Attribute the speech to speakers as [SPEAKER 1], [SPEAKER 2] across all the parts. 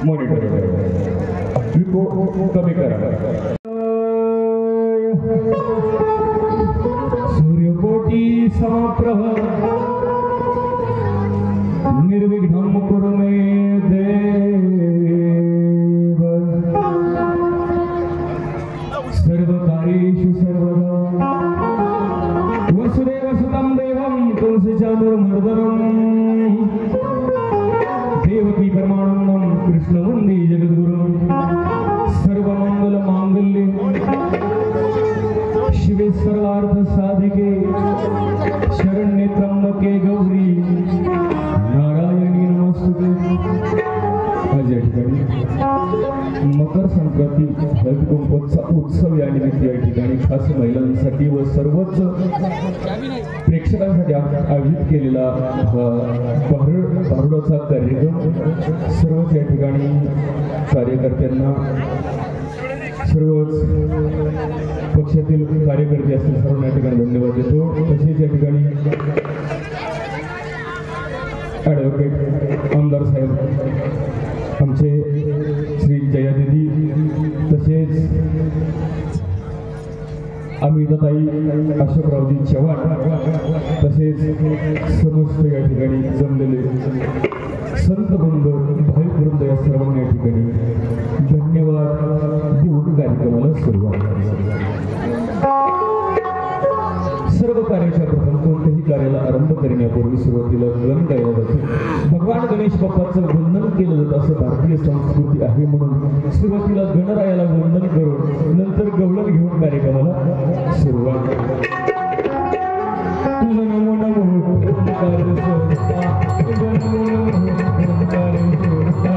[SPEAKER 1] Monitor कमी करा. सूर्यकोटी समप्रभ निर्विघ्नं कुरु मे देव. सर्वकार्येषु सर्वदा वसुदेवसुतं देवं तुलसीचारुर्मर्दनम् देवकी परमानन्दं कृष्णवन्दे जगद्गुरुं. सर्वमङ्गलमाङ्गल्ये शिवे सर्वार्थसाधिके शरण्ये त्र्यंबके गौरी नारायणी नमस्तुते. आज या ठिकाणी मकर संक्रांती हळदी कुंकवाचा उत्सव या निमित्त या ठिकाणी खास महिलांसाठी व सर्वच प्रेक्षकांसाठी आयोजित केलेला भारुडाचा कार्यक्रम. सर्वच या ठिकाणी कार्यकर्त्यांना सर्वच पक्षातील कार्यकर्ते असतील सर्वांना या ठिकाणी धन्यवाद देतो. तसेच या ठिकाणी ॲडव्होकेट आमदार साहेब आमचे श्री जयादिदी तसेच अमिताताई अशोकरावजी चव्हाण तसेच समस्त या ठिकाणी जमलेले संत बंध भाविक वृंद या सर्वांना या ठिकाणी धन्यवाद देऊन कार्यक्रमाला सुरुवात. सर्व कार्याच्या प्रथम कोणत्याही कार्याला आरंभ करण्यापूर्वी सुरुवातीला गण गायला जाते. भगवान गणेश बाप्पाचं वंदन केलं जातं असं भारतीय संस्कृती आहे. म्हणून सुरुवातीला गणरायाला वंदन करून नंतर गवळण घेऊन कार्यक्रमाला सुरुवात. तुझं नमो नमो ओंकार सोहता, तुझं नमो नमो ओंकार सोहता.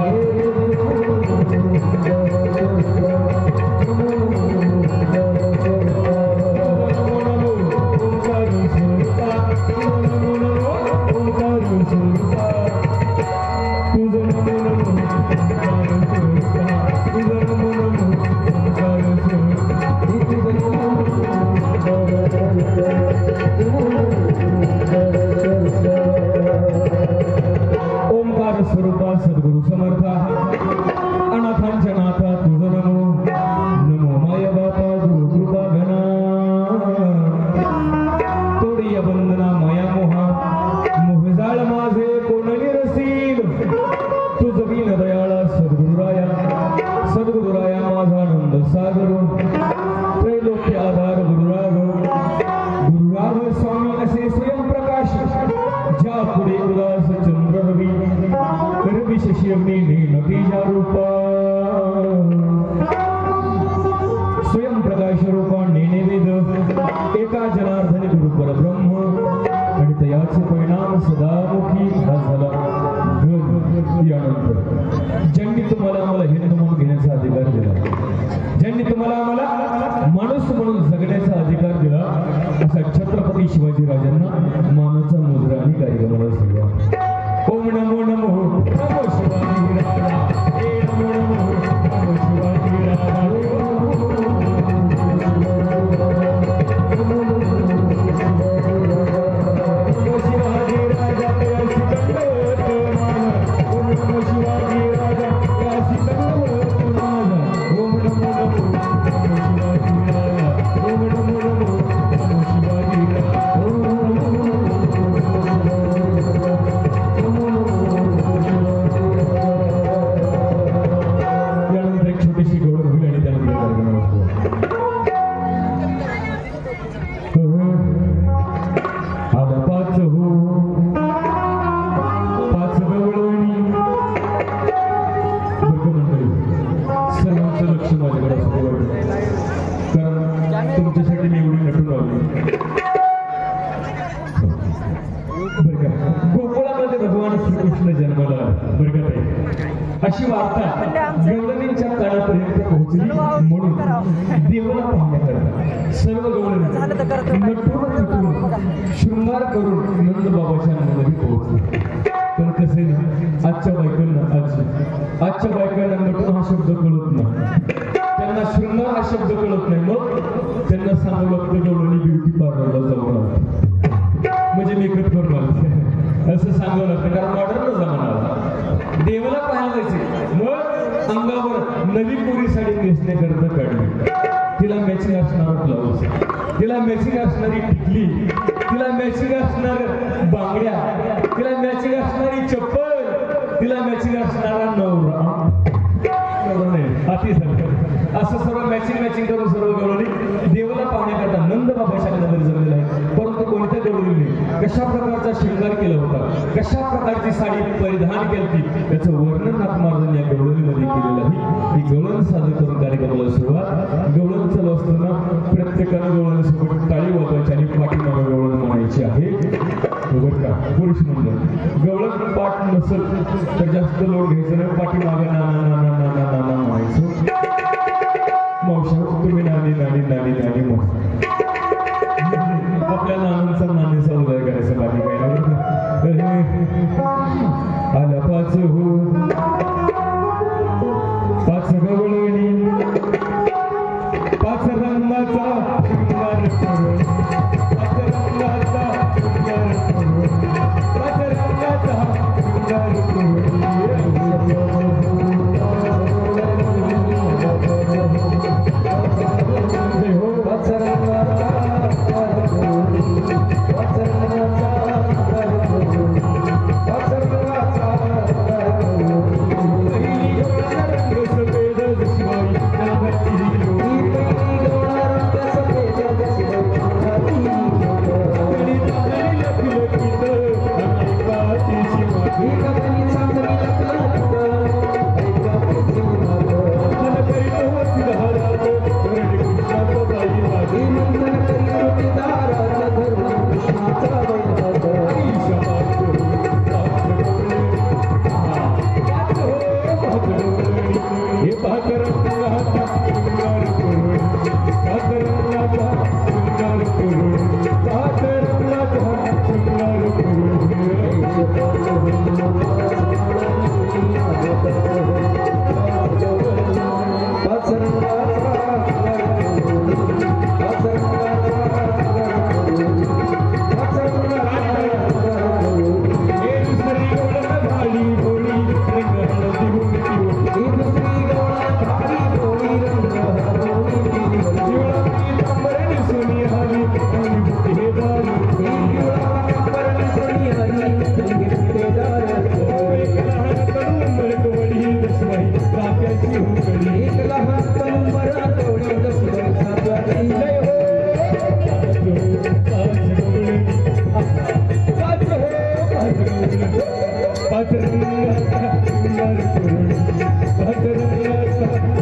[SPEAKER 1] ओंकार स्वरूपा सद्गुरु समर्था अनाथांच्या नाथा तुझं नमो. नमो माय बापा गुरु कृपा घना तोडी या बंधना माया मोहा मोहजाळ माझे कोण निरसील. तुझ बिन दयाळा सद्गुरुराया सद्गुरुराया माझा आनंद सागर. त्रैलोक्य आधार गुरुराघव गुरुराघव स्वामी असे स्वयंप्रकाश ज्या पुढे उदास चंद्र रवी रवी शशी अग्नी नटीजा रूपा. स्वयंप्रकाश रूपा नेने वेद एका जनार्दन गुरु परब्रह्म आणि तयाचे परिणाम सदामुखी हा झाला. यानंतर ज्यांनी तुम्हाला आम्हाला हिंदू म्हणून घेण्याचा अधिकार दिला, ज्यांनी तुम्हाला आम्हाला माणूस म्हणून जगण्याचा अधिकार दिला असा छत्रपती शिवाजी राजांना मानाचा मुद्रा आणि कार्यक्रमाला सुरुवात. ओम नमो नमो नमो शिवाजी राजा. नमो नमो नमो शिवाजी राजा. अशी वार्ता गवळणींच्या काळापर्यंत पोहोचली. म्हणून देवाला पाहण्याकरता सर्व गवळणी शृंगार करून नंद बाबाच्या मंदिरी पोहोचले. पण कसे ना आजच्या बायकांना नटून हा शब्द कळत नाही, त्यांना शृंगार हा शब्द कळत नाही. मग त्यांना सांगावं लागतं गवळणी ब्युटी पार्लरला जाऊन म्हणजे मेकअप करून असं सांगावं लागतं, कारण मॉडर्न जमाना आला. देवाला पाहायचे मग अंगावर नवी कोरी साडी नेसण्याकरता काढली. तिला मॅचिंग असणारा ब्लाऊज, तिला मॅचिंग असणारी टिकली, तिला मॅचिंग असणार बांगड्या, तिला मॅचिंग असणारी चप्पल, तिला मॅचिंग असणारा नवरा. अति असं सर्व मॅचिंग करून सर्व गवळणी देवाला पाहण्याकरता नंद बाबाच्या नजर जमलेला आहे. परंतु कोणत्या गवळणीने कशा प्रकारचा शृंगार केला होता, कशा प्रकारची साडी परिधान केली त्याचं वर्णन नाथमार्गाने या गवळणीमध्ये केलेलं आहे. ही गवळण सादर करून कार्यक्रमाला सुरुवात. गवळण चालू असताना प्रत्येकानं गवळणीसोबत टाळी वाजवायची आणि पाठीमागे गवळण म्हणायची आहे. बरं का पुरुष मंडळ गवळण पाठ नसेल तर जास्त लोक घ्यायचं नाही, पाठीमागे नाना म्हणायचं. मावशा तुम्ही नानी नानी नानी नानी म्हणा. आपल्या नानांचा नानीचा उदय करायचा बाकी काय आला पाच हो पाच गवळणी पाच रंगाचा शृंगार करून, पाच रंगाचा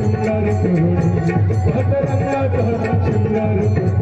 [SPEAKER 1] शृंगार करून, पाच रंगाचा शृंगार करून.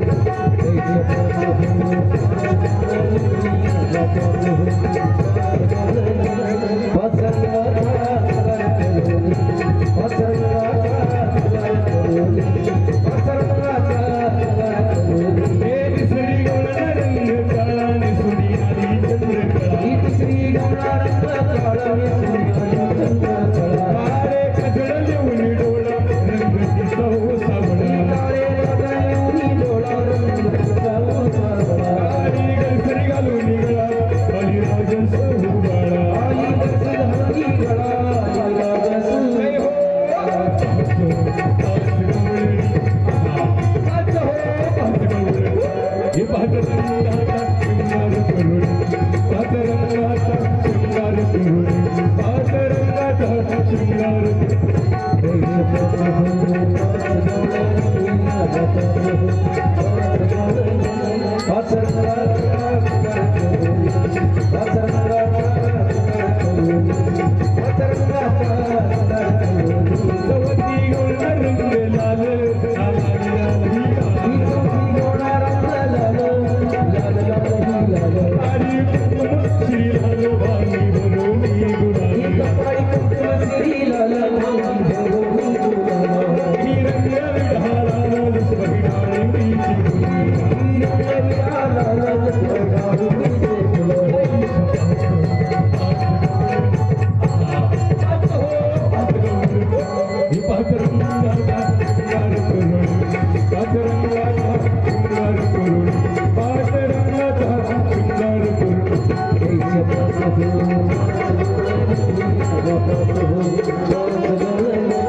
[SPEAKER 2] Thank you.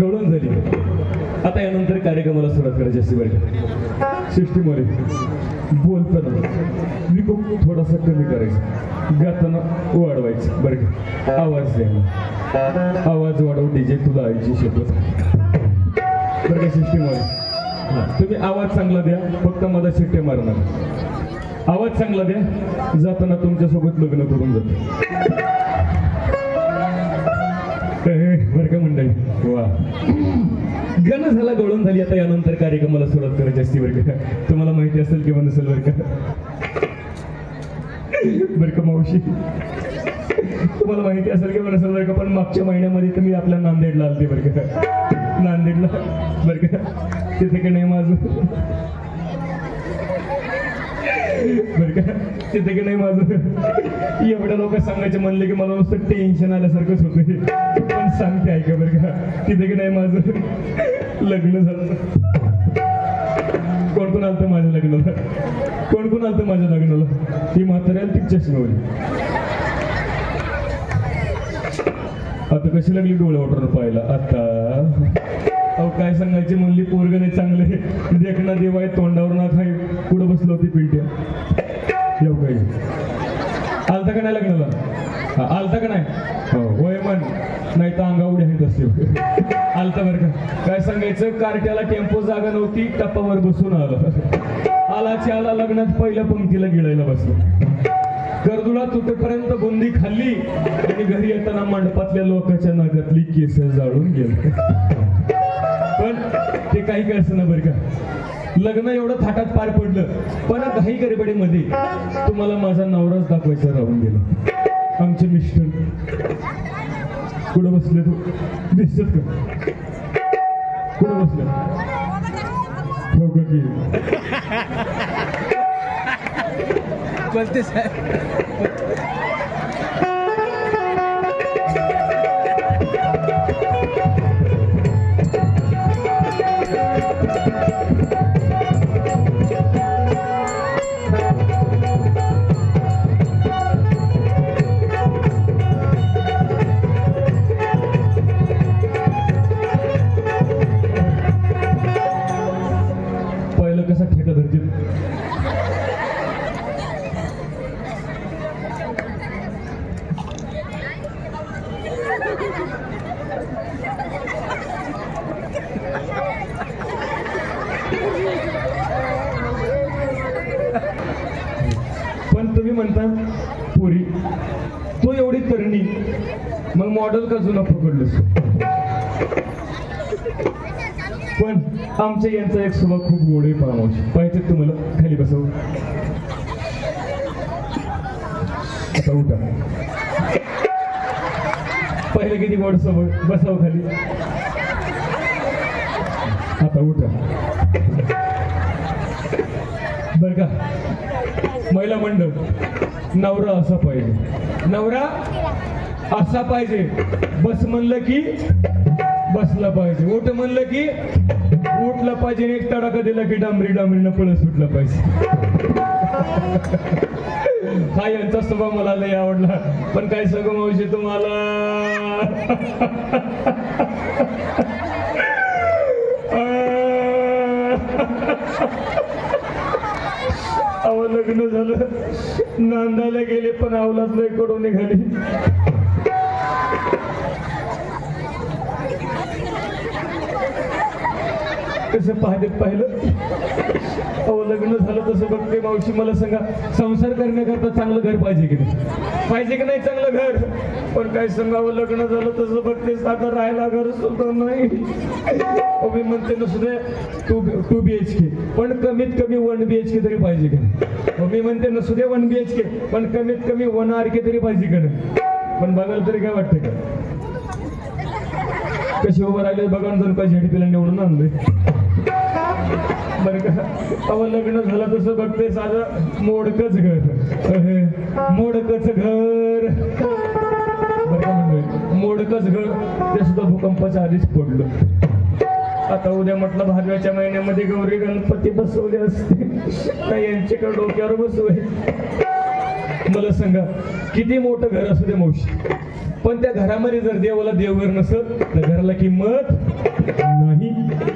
[SPEAKER 1] गवळण झाली. आता यानंतर कार्यक्रमाला सुरुवात करायची असते बरं का. सृष्टीमध्ये बोलताना विकोप थोडासा कमी करायचा, गाताना वाढवायचं बरं का. आवाज द्यायला, आवाज वाढव डीजे तुला आईची शपथ बरं का. सृष्टीमध्ये तुम्ही आवाज चांगला द्या, फक्त मला शिट्टे मारणार. आवाज चांगला द्या, जाताना तुमच्यासोबत लग्न करून जाते बरं का मंडळी. वा गाणं झाला, गवळण झाली. आता यानंतर कार्यक्रमाला सुरुवात करायची असते बरं का. तुम्हाला माहिती असेल किंवा नसेल बरं का. बरं का मावशी, तुम्हाला माहिती असेल किंवा नसेल बरं का, पण मागच्या महिन्यामध्ये तुम्ही आपल्या नांदेडला आलते बरं का. नांदेडला बरं का, तिथे की नाही माझं बरं का, तिथे की नाही माझं. एवढ्या लोक सांगायचे म्हणले की मला नुसतं टेन्शन आल्यासारखंच होतं, पण सांगते ऐका बरं का. तिथे की नाही माझं लग्न झालं. कोण कोण आलतं माझ्या लग्नाला, कोण कोण आलतं माझ्या लग्नाला. ही म्हाताऱ्याला ती चष्मेवाली. आता कशी लागली डोळे वॉटर पाहायला. आता अहो काय सांगायचे, म्हणली पोरग नाही चांगले, देखना देवाय तोंडावर ना खाई. पुढे बसलो होती पिंट्या. येऊ काही आलता का नाही लग्नाला, आलता का नाही. होय म्हण, नाही तर अंगा उड्या आहेत असते. आलता बरं का. काय सांगायचं, कार्ट्याला टेम्पो जागा नव्हती, टप्पावर बसून आला आला लग्नात पहिल्या पंक्तीला गिळायला बसलो. गर्दुळा तुटेपर्यंत बुंदी खाल्ली आणि घरी येताना मंडपातल्या लोकांच्या नाकातली केस जाळून गेली. पण ते काही कळसं ना बरं का. लग्न एवढं थाटात पार पडलं, पण घाई गडबडीमध्ये तुम्हाला माझा नवराच दाखवायचा राहून गेला. आमचे मिस्टर कुठं बसले, तू दिसत का, कुठं बसले हो का की
[SPEAKER 2] बोलते साहेब.
[SPEAKER 1] पहिलं कसा ठेका धरतील. पण तुम्ही म्हणता पुरी तो एवढी तरणी, मग मॉडेल का जुना पकडलंस. पण आमच्या यांचा एक स्वभाव खूप गोड आहे. परामर्श पाहिजे तुम्हाला. खाली बसव, आता उठा. पहिले किती गोड स्वभाव, बसाव खाली. आता उठा बर का. महिला मंडळ, नवरा असा पाहिजे, नवरा असा पाहिजे. बस म्हणलं की बसला पाहिजे, उठ म्हणलं की उठला पाहिजे. एक तडाखा दिला की डांबरी डांबरीनं पळस सुटला पाहिजे. हा यांचा स्वभाव मला लय आवडला. पण काय सांगू मावशी तुम्हाला, अहो लग्न झालं, नांदायला गेले, पण अवलाद लय कडून निघाली. कसं पाहिलं. अहो लग्न झालं तसं बघते मावशी, मला सांगा, संसार करण्याकरता चांगलं घर पाहिजे की नाही, पाहिजे की नाही चांगलं घर. पण काय सांगावं, लग्न झालं तसं बघते साधं राहायला घर सुद्धा नाही. मी म्हणते नसुदे 2 BHK, पण कमीत कमी 1 BHK तरी पाहिजे की नाही. मी म्हणते नसुदे 1 BHK, पण कमीत कमी 1 RK तरी पाहिजे की नाही. पण बघायला तरी काय वाटतं का, कशी उभं राहिले बघा, जण का झेडपीला निवडून आणले बरं का. अहो लग्न झालं तसं बघते साधं मोडकच घर, मोडकच घर बरं का. म्हणजे मोडकच घर, ते सुद्धा भूकंपाच्या आधीच पडलं. आता उद्या म्हटलं भादव्याच्या महिन्यामध्ये गौरी गणपती बसवले असते, काय यांच्याकडे डोक्यावर बसवय. मला सांगा, किती मोठं घर असू दे मावशी, पण त्या घरामध्ये जर देवाला देवघर नसेल तर घराला किंमत नाही.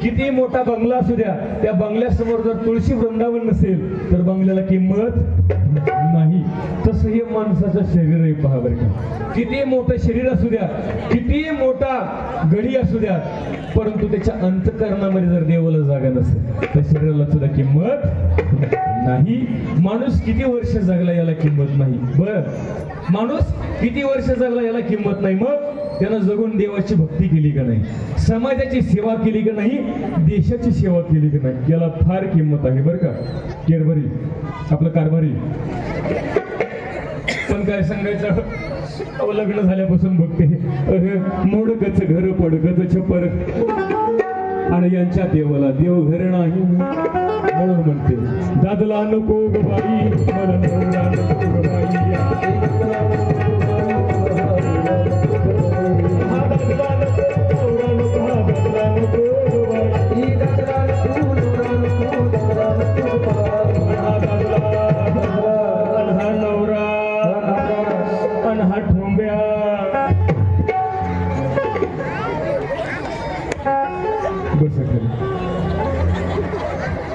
[SPEAKER 1] किती मोठा बंगला असू द्या, त्या बंगल्यासमोर जर तुळशी वृंदावन नसेल तर बंगल्याला किंमत नाही. तसं हे माणसाचं शरीर आहे, पहा बरं का. किती मोठं शरीर असू द्या, किती मोठा गडी असू द्या, परंतु त्याच्या अंतःकरणामध्ये जर देवाला जागा नसेल तर शरीराला सुद्धा किंमत नाही. माणूस किती वर्ष जगला याला किंमत नाही. बर, माणूस किती वर्ष जगला याला किंमत नाही. मग त्यानं जगून देवाची भक्ती केली का नाही, समाजाची सेवा केली का नाही, देशाची सेवा केली का नाही, याला फार किंमत आहे बरं का. केरभरी आपलं कारभारी पण काय सांगायचं, लग्न झाल्यापासून बघते मोडकच घर पडकच छप्पर आणि यांच्या देवाला देव घर नाही म्हणून म्हणते दादला नको ग बाई, मला नवरा नको ग बाई.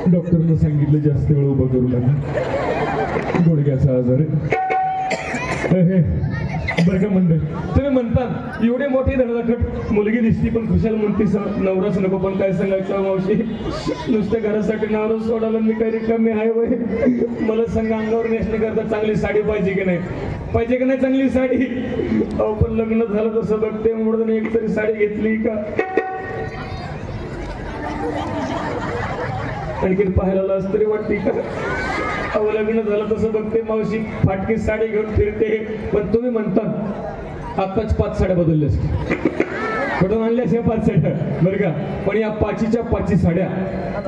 [SPEAKER 1] डॉक्टरनं सांगितलं जास्त वेळ उभं करू नका, गुडघ्याचा आजार आहे. बरं का मंडळ, तुम्ही म्हणतात एवढे मोठी धडधाकट मुलगी दिसती पण खुशाल म्हणते नवराच नको. पण काय सांगायचं मावशी, नुसत्या घरासाठी नवरा सोडायला मी काही रिकामी आहे वय. मला सांगा, अंगावर नेसण्याकरता चांगली साडी पाहिजे की नाही, पाहिजे की नाही चांगली साडी. अहो पण लग्न झालं तसं बघते म्हणून एक तरी साडी घेतली का, आणखी पाहायला लाज तरी वाटते का. अहो लग्न झालं तसं बघते मावशी, फाटकी साडी घेऊन फिरते. पण तुम्ही म्हणतात आताच 5 साड्या बदलल्या कुठून आणल्यास या 5 साड्या बरं का. पण या 5च्या 5 साड्या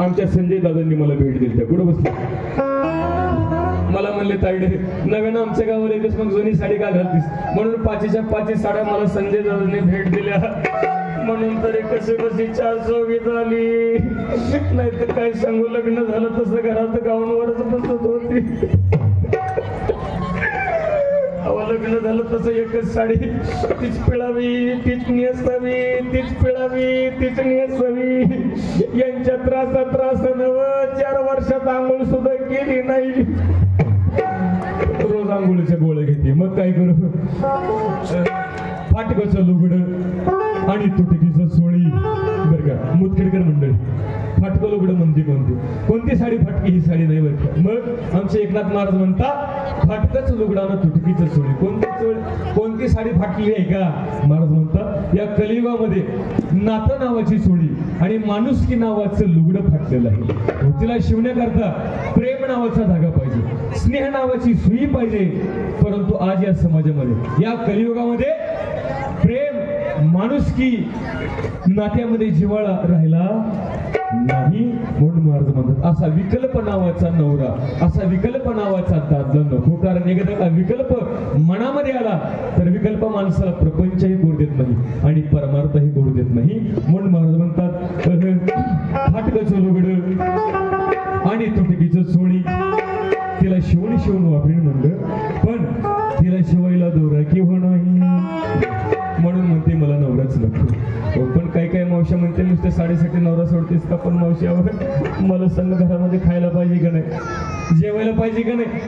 [SPEAKER 1] आमच्या संजय दादांनी मला भेट दिली. त्या कुठं बसल्या, मला म्हणले ताईडे नव्यानं आमच्या गावाला येतेस मग जुनी साडी का घालतीस, म्हणून 5च्या 5 साड्या मला संजय दादांनी भेट दिल्या. म्हणून तरी कशी कशी 400 झाली, नाही तर काय सांगू, लग्न झालं तसं घरात गाऊनवरच बसत होती. लग्न झालं तसं एकच साडी, तीच पिळावी तीच नेसावी, तीच पिळावी तीच नेसावी. यांच्या त्रास नव 4 वर्षात आंघोळ सुद्धा केली नाही. रोज आंघोळीचे गोळे घेते, मग काय करू. फाटकचं लुगडं आणि तुटकीचं सोळी बरं का. मुतखेडकर मंडळी, फाटकं लुगडं म्हणते कोणती साडी फाटकी, ही साडी नाही बरं का. मग आमचे एकनाथ महाराज म्हणतात फाटकच लुगडानं तुटकीचं सोळी. कोणती साडी फाटली आहे का. महाराज म्हणतात या कलियुगामध्ये नातं नावाची सोळी आणि माणुसकी नावाचं लुगडं फाटलेलं आहे. तिला शिवण्याकरता प्रेम नावाचा धागा पाहिजे, स्नेह नावाची सुई पाहिजे. परंतु आज या समाजामध्ये, या कलियुगामध्ये प्रेम, माणुसकी, नात्यामध्ये जिव्हाळा राहिला नाही. म्हणून महाराज म्हणतात असा विकल्प नावाचा नवरा, असा विकल्प नावाचा दादला नको. कारण एकदा विकल्प मनामध्ये आला तर विकल्प माणसाला प्रपंचही गोड देत नाही आणि परमार्थही गोड देत नाही. म्हणून महाराज म्हणतात फाटकचं लुगडं आणि तुटकीचं सोळी तिला शिवून वापरीन म्हणलं, पण तिला शिवायला दोरा किंवा नाही. म्हणून म्हणते मला नवराच नको. पण काही मावशी म्हणते नुसत्या साडीसाठी नवरा सोडतेस का. पण मावशी मला संग घरामध्ये खायला पाहिजे का नाही, जेवायला पाहिजे का नाही.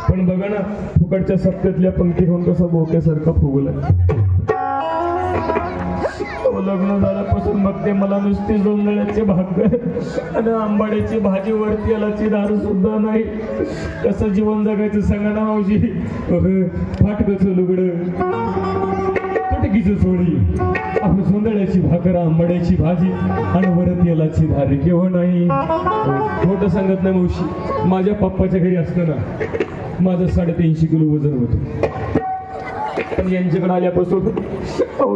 [SPEAKER 1] पण बघा ना, फुकटच्या सप्त्यातल्या पंक्ती होऊन कसं बोक्यासारखा फुगलाय. लग्न झाल्यापासून बघते मला नुसती जोंधळ्याचे भाकर आणि आंबाड्याची भाजी वरती यालाची दारू सुद्धा नाही. कसं जीवन जगायचं सांगा ना मावशी. फाटकचं लुगडं, तुटकीचं सोळी, आपली जोंधळ्याची भाकर, आंबाड्याची भाजी आणि वरती यालाची धार केव्हा नाही. खोटं सांगत नाही मावशी. माझ्या पप्पाच्या घरी असताना माझं 350 किलो वजन होतं. पण यांच्याकडे आल्यापासून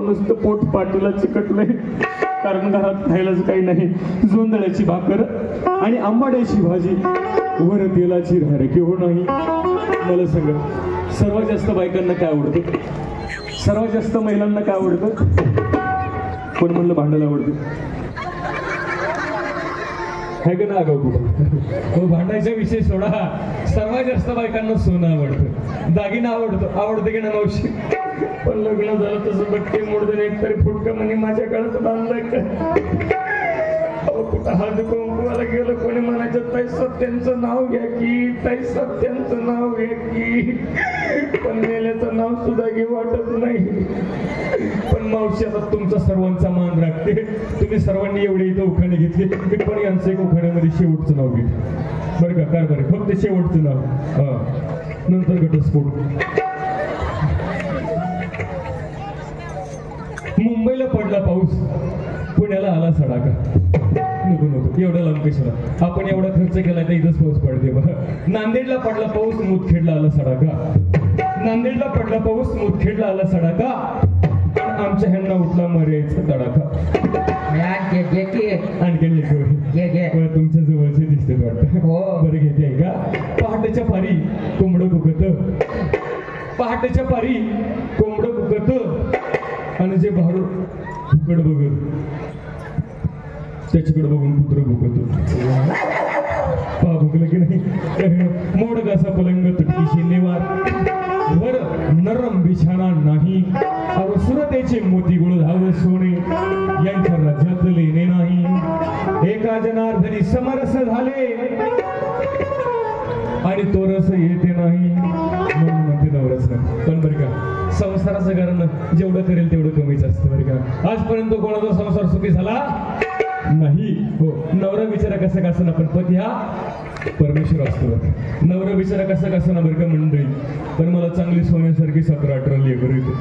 [SPEAKER 1] नुसतं पोट पाटीला चिकटलंय. कारण घरात खायलाच काही नाही. जोंधळ्याची भाकर आणि आंबाड्याची भाजी, वर तेलाची धार केव्हा नाही. मला सांगा, सर्वात जास्त बायकांना काय आवडतं, सर्वात जास्त महिलांना काय आवडतं. कोण म्हणलं भांडायला आवडतं. आहे का ना अगाऊ कुठं
[SPEAKER 2] तो भांडायचा विषय सोडा. सर्वात जास्त बायकांना सोनं आवडतं, दागिना आवडतं की ना मावशी?
[SPEAKER 1] पण लग्न झालं तसं बट्टी मोडून एक तरी फुटका म्हणे माझ्या काळात बांधलाय का? अहो, कुठं हळदी कुंकवाला गेलं कोणी म्हणायचं ताई सत्यांचं नाव घ्या की, ताई सत्यांचं नाव घ्या की, पण मेल्याचं नाव सुद्धा घे वाटत नाही. पण मावशी आता तुमचा सर्वांचा मान राखते. तुम्ही सर्वांनी एवढे इथं उखाणे घेतले, मी पण यांचं एक उखाण्यामध्ये शेवटचं नाव घेते बरं का? काय बरं, फक्त शेवटचं नाव, हा, नंतर घटस्फोट. मुंबईला पडला पाऊस, पुण्याला आला सडाका. नको नको एवढा लांब कशाला, आपण एवढा खर्च केला तर इथंच पाऊस पडते बघा. नांदेडला पडला पाऊस, मुदखेडला आला सडाका. नांदेडला पडला पाऊस, मुदखेडला आला सडाका. आमच्या ह्यांना उठला मर्यायचा तडाखा. आणखी तुमच्या जवळचे दिसते वाटतं. बरं घेते का? पहाटेच्या पारी कोंबडं बुकत, पहाटेच्या पारी कोंबडं बुकत, आणि जे भाडू फुकट बघत त्याच्याकडे बघून कुत्र भुकत. पा भुकलं की नाही? मोड घासा पलंग तुटकीशी निवार, वर नरम बिछाना नाही, सुरतेचे मोती गुळ धाव सोने, यांच्या राज्यात लेणे नाही. एका जनार्दनी समरस झाले आणि तो रस येते नाही, म्हणून म्हणते नवरस. पण बरं का, संसाराचं कारण जेवढं करेल तेवढं कमीच असतं बरं का. आजपर्यंत कोणाचा संसार सुखी झाला नाही. हो, नवरा बिचारा कसं कसं ना, पण पती हा परमेश्वर असतो. नवरा बिचारा कसं कसं ना बरं का मंडळी, पण मला चांगली सोन्यासारखी 17-18 लेबर येते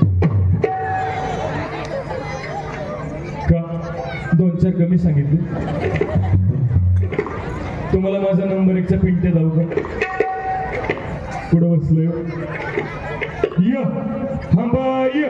[SPEAKER 1] का? 2-4 कमी सांगितले. तुम्हाला माझा नंबर 1चा पिंटे जाऊ का? पुढं बसलोय य थांबा य.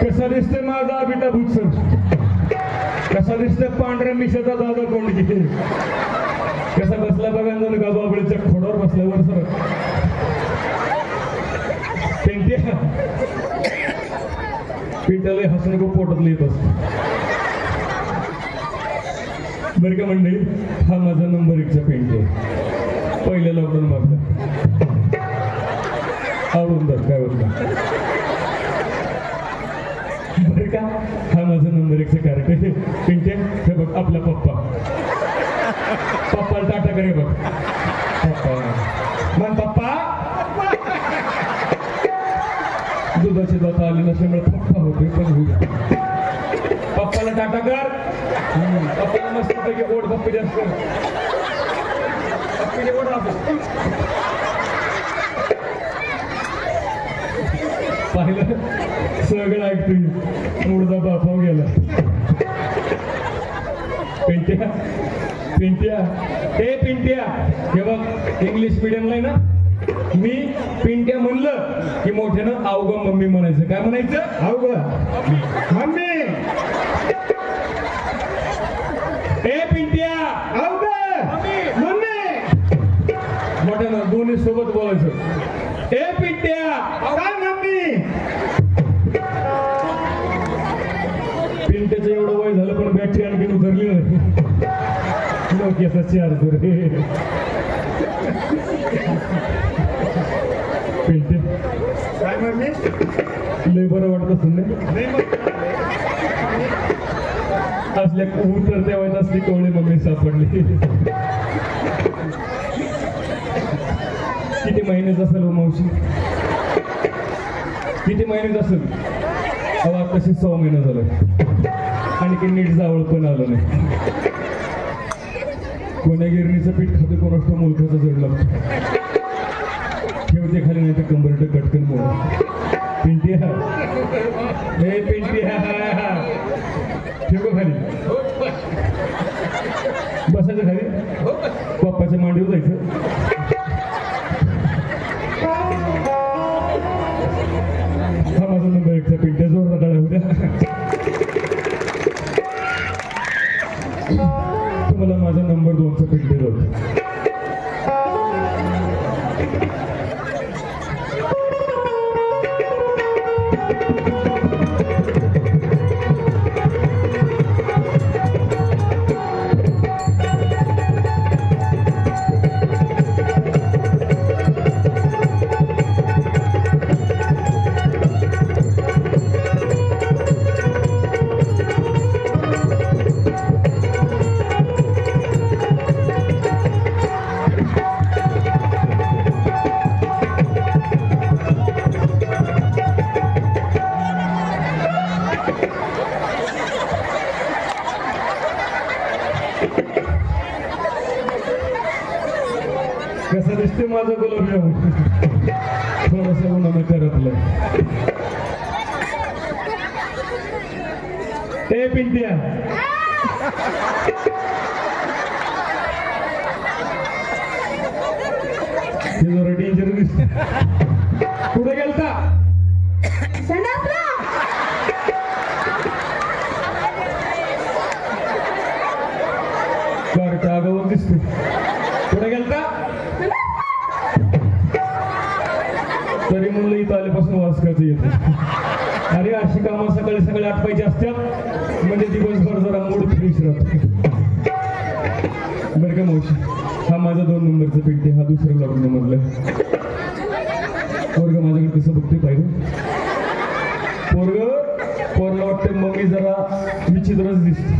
[SPEAKER 1] कसा दिसतोय माझा अबिटा भूतसर? कसा दिसतोय पांढऱ्या मिशाचा दादा कोंडकी? कसा बसला बघा ना, गाबाबळीच्या खोडावर बसल्यावर सर पिंट्याला हसू नको, पोटातलं येत असत बरं का मंडळी. हा माझा नंबर 1चा पेंट आहे. पहिल्या लॉकडाऊन मागला आवडून जात काय होत बरं का. हा माझा नंबर 1चा कॅरेक्टर आहे पिंट्या. हे बघ आपला पप्पाला टाटा करे बघ. पप्पा मन पप्पा दुधाची दाता आली नसल्यामुळे पप्पा होते, पण होऊ पप्पाला टाटा कर. पप्पाला मस्त पैकी ओढ पप्पी जास्त पप्पीने ओढ राहतो. पाहिलं सगळं ऐकतोय, मुडदा बापाव गेला. पिंट्या पिंट्या ए पिंट्या, हे बघ इंग्लिश मिडियमला आहे ना, मी पिंट्या म्हणलं की मोठ्यानं अवघ मम्मी म्हणायचं. काय म्हणायचं? अवघ मम्मी. ए पिंट्या अवघ मम्मी. मोठ्यानं दोन्ही सोबत बोलायचं. ए पिंट्या काय मम्मी. पिंट्याचं एवढं वय झालं पण बॅटरी आणखी उतरली नाही. नोकियाचा चार्जर. पिंट्या काय मम्मी लय बरं वाटत असेल असल्या उतर तेव्हा असली कवळी मम्मी सापडली. किती महिन्यात असेल हो मावशी? किती महिन्यात असेल? अहो कशी 6 महिना झालं आणखी नीट जावळ पण आलं नाही. कोण्या गिरणीचं पीठ खातं कोणाचं मुलखाचं जड लागतं. ठेवते खाली नाही तर कंबरट कटकन मोड. पिंट्या हे पिंट्या ठेव खाली बसा जायचं खाली पप्पाच्या मांडीवर जायचं हा माझा नंबर एकचा पिंट्या जोर रटाळा उद्या तुम्हाला माझा नंबर 2चा पिंट्या जोर कसं दिसते माझं गुलाबजामुन थोडस उन्हानं करपलंय ए पिंट्या हे जरा डेंजर दिसत कुठे गेलता कारच्या आगावर दिसते कुठे गेलता तरी म्हणलं इथं आल्यापासून वाचकाचं येतं अरे अशी कामं सकाळी सकाळी आटपायची असतात म्हणजे दिवसभर जरा मूड फ्रेश राहतो बरं का मावशी हा माझा 2 नंबरचा पिंटे हा दुसऱ्या लग्न मधला पोरग माझ्याकडे कसं बघते पाहिजे पोरला वाटते मम्मी जरा विचित्रच दिसते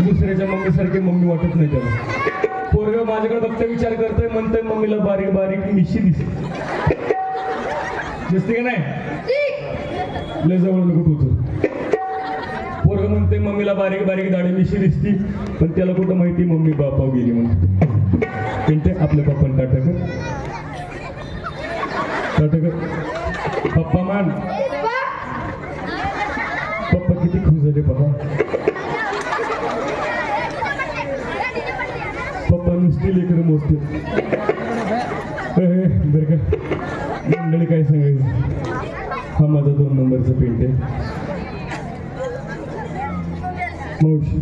[SPEAKER 1] दुसऱ्याच्या मम्मी सारखी मम्मी वाटत नाही त्याला पोरग माझ्याकडे बघते विचार करतोय म्हणतोय मम्मीला बारीक बारीक मिशी दिसते का नाही लय जवळ नको होतो पोरग म्हणते मम्मीला बारीक बारीक दाढी मिशी दिसती पण त्याला कुठं माहिती मम्मी बापा गेली म्हणते आपल्या पप्पान टाटा पप्पा मान पप्पा किती खुश झाले पप्पा पप्पा नुसती लेकरं मोजते बरं का मंडळी काय सांगायचं हा माझा 2 नंबरचा पेंट आहे मावशी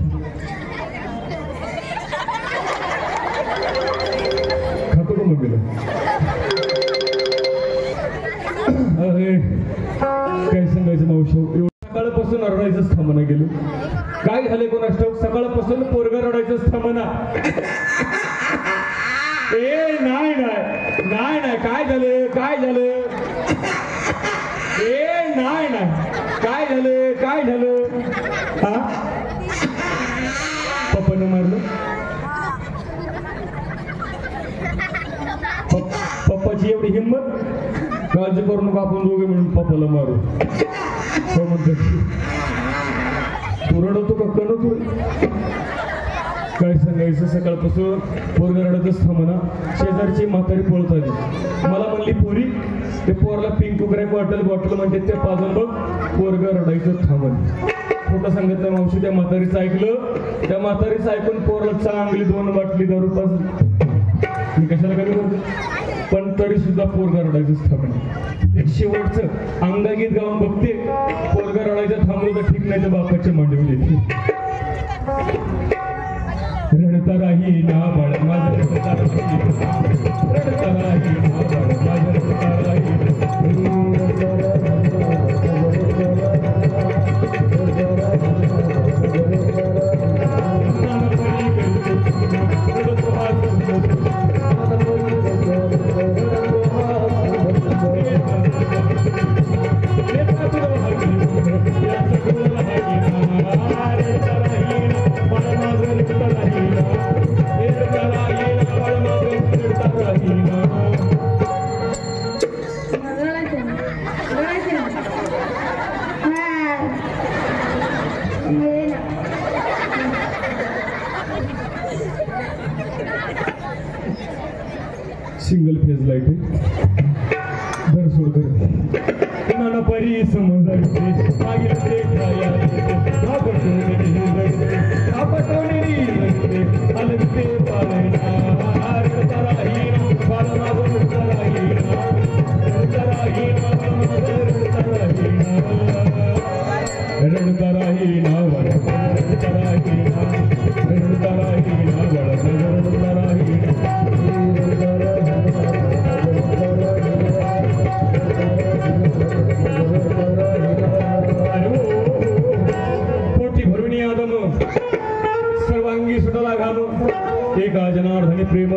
[SPEAKER 1] खातो का मम्मीला अरे काय सांगायचं मावशी सकाळपासून रडायचंच थांबना गेलो काय झाले कोणास ठाऊक सकाळपासून पोरगा रडायचंच थांबना ए नाही नाही नाही नाही काय झालं ए नाही नाही काय झालं हा पप्पानं मारलं पप्पाची एवढी हिंमत काळजी करू नका आपण दोघे म्हणून पप्पाला मारू हो म्हणतो तू रडतो का कण तू काय सांगायचं सकाळपासून पोरगा रडतच थांबना शेजारची म्हातारी पळत आली मला म्हणली पोरी ते पोरला पिंक वगैरे बॉटल म्हणते ते पाजून बघ पोरगा रडायचं थांबन खोटं सांगत नाही मावशी त्या म्हातारीचं ऐकलं त्या म्हातारीचं ऐकून पोरला चांगली 2 बाटली दारू पाजली मी कशाला कमी करतो पण तरी सुद्धा पोरगा रडायचंच थांबणं एक शेवटचं अंगागीत गाऊन बघते पोरगा रडायचं थांबलं तर ठीक नाही तर बापाच्या मांडीवर येते रडता राही ना बाळ माझं रडता राही ना बाळ माझं रडता राही सिंगल फेज लाईट धर सोड कर नाना परी समजायचे मागील ते
[SPEAKER 2] अंगी सुटाला घालू एक जनार्दनी प्रेम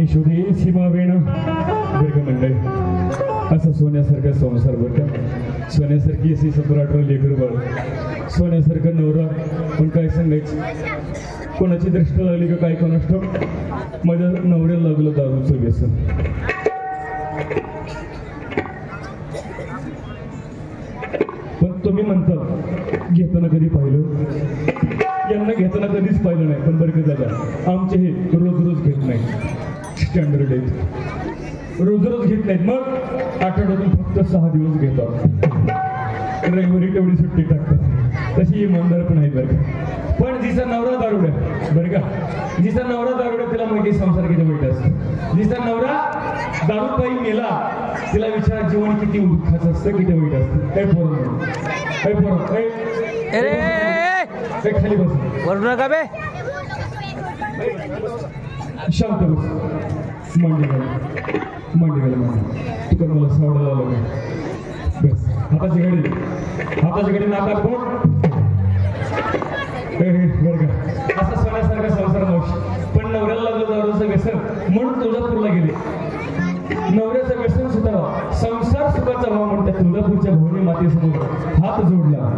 [SPEAKER 2] यशोदे सीमा वेण वर्ग मंडळी असं सोन्यासारखा संसार बरं का सोन्यासारखी अशी 17-18 लेकर बाळ सोन्यासारखं नवरा पण काय सांगायचं कोणाची दृष्ट लागली का काय कोणाष्ट माझ्या नवऱ्याला लागलं दारूचं व्यसन पण तुम्ही म्हणता घेताना कधी पाहिलं यांना घेताना कधीच पाहिलं नाही पण बरं का दादा आमचे हे रोज घेत नाही स्टँडर्ड आहेत रोज घेत नाहीत मग आठवड्यातून फक्त 6 दिवस घेतात रविवारी तेवढी सुट्टी टाकतात तशी इमानदार पण आहेत बरं का पण जिचा नवरा दारुड्या बरं का जिचा नवरा दारुड्या तिला माहिती संसार किती वाईट असतं जिचा नवरा दारू पायी मेला तिला विचारा जीवन किती दुःखाचं असतं किती वाईट असतं काय पोरं काय खाली बस
[SPEAKER 3] वरून नका बे
[SPEAKER 2] शांत बस मांडी घाल तुका मला सावडायला आलं काय बस हाताची घडी नाकात कोण बरं का असा सोन्यासारखा संसार मावशी पण नवऱ्याला लागलं दारूचं व्यसन म्हणून तुळजापूरला गेले नवऱ्याचं व्यसन सुटावा संसार सुखाचा भाव म्हणतात तुळजापूरच्या भवानी मातेसमोर हात जोडला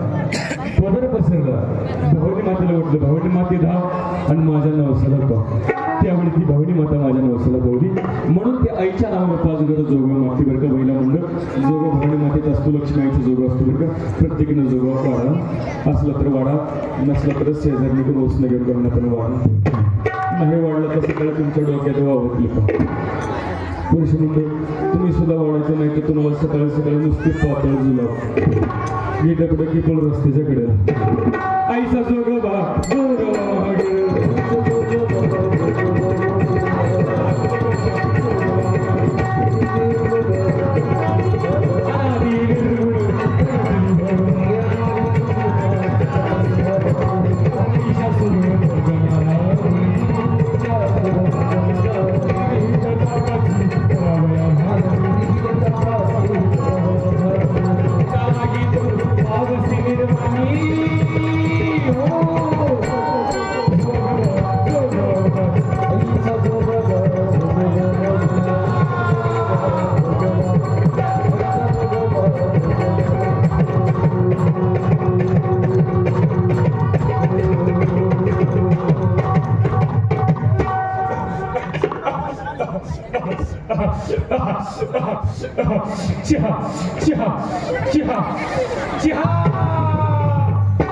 [SPEAKER 2] पदर पसरला भवानी मातेला ओढलं भवानी माते धाव आणि माझ्या नवसाला पाव त्यावेळी ती भवानी माता माझ्या नवसाला पावली म्हणून ते आईच्या नावावर 5 घर जोगवा माती बरं का बैला म्हणलं जोगवा भवानी मातेत असतो लक्ष्मीचं जोगवा असतो बरं का प्रत्येकीनं जोगवा वाढा असला तर वाढा नसला तरच शेजारणीकडून ओसणं घेऊन करण्यात पण वाढा नाही वाढलं तर सगळं तुमच्या डोक्यात वावरली का पुरुष म्हणतो तुम्ही सुद्धा वाढायचं नाही तर तुम्हाला सकाळी नुसती पातळ जुलाब गेल्याकडे की पण रस्त्याच्या कडे आईचा जोगवा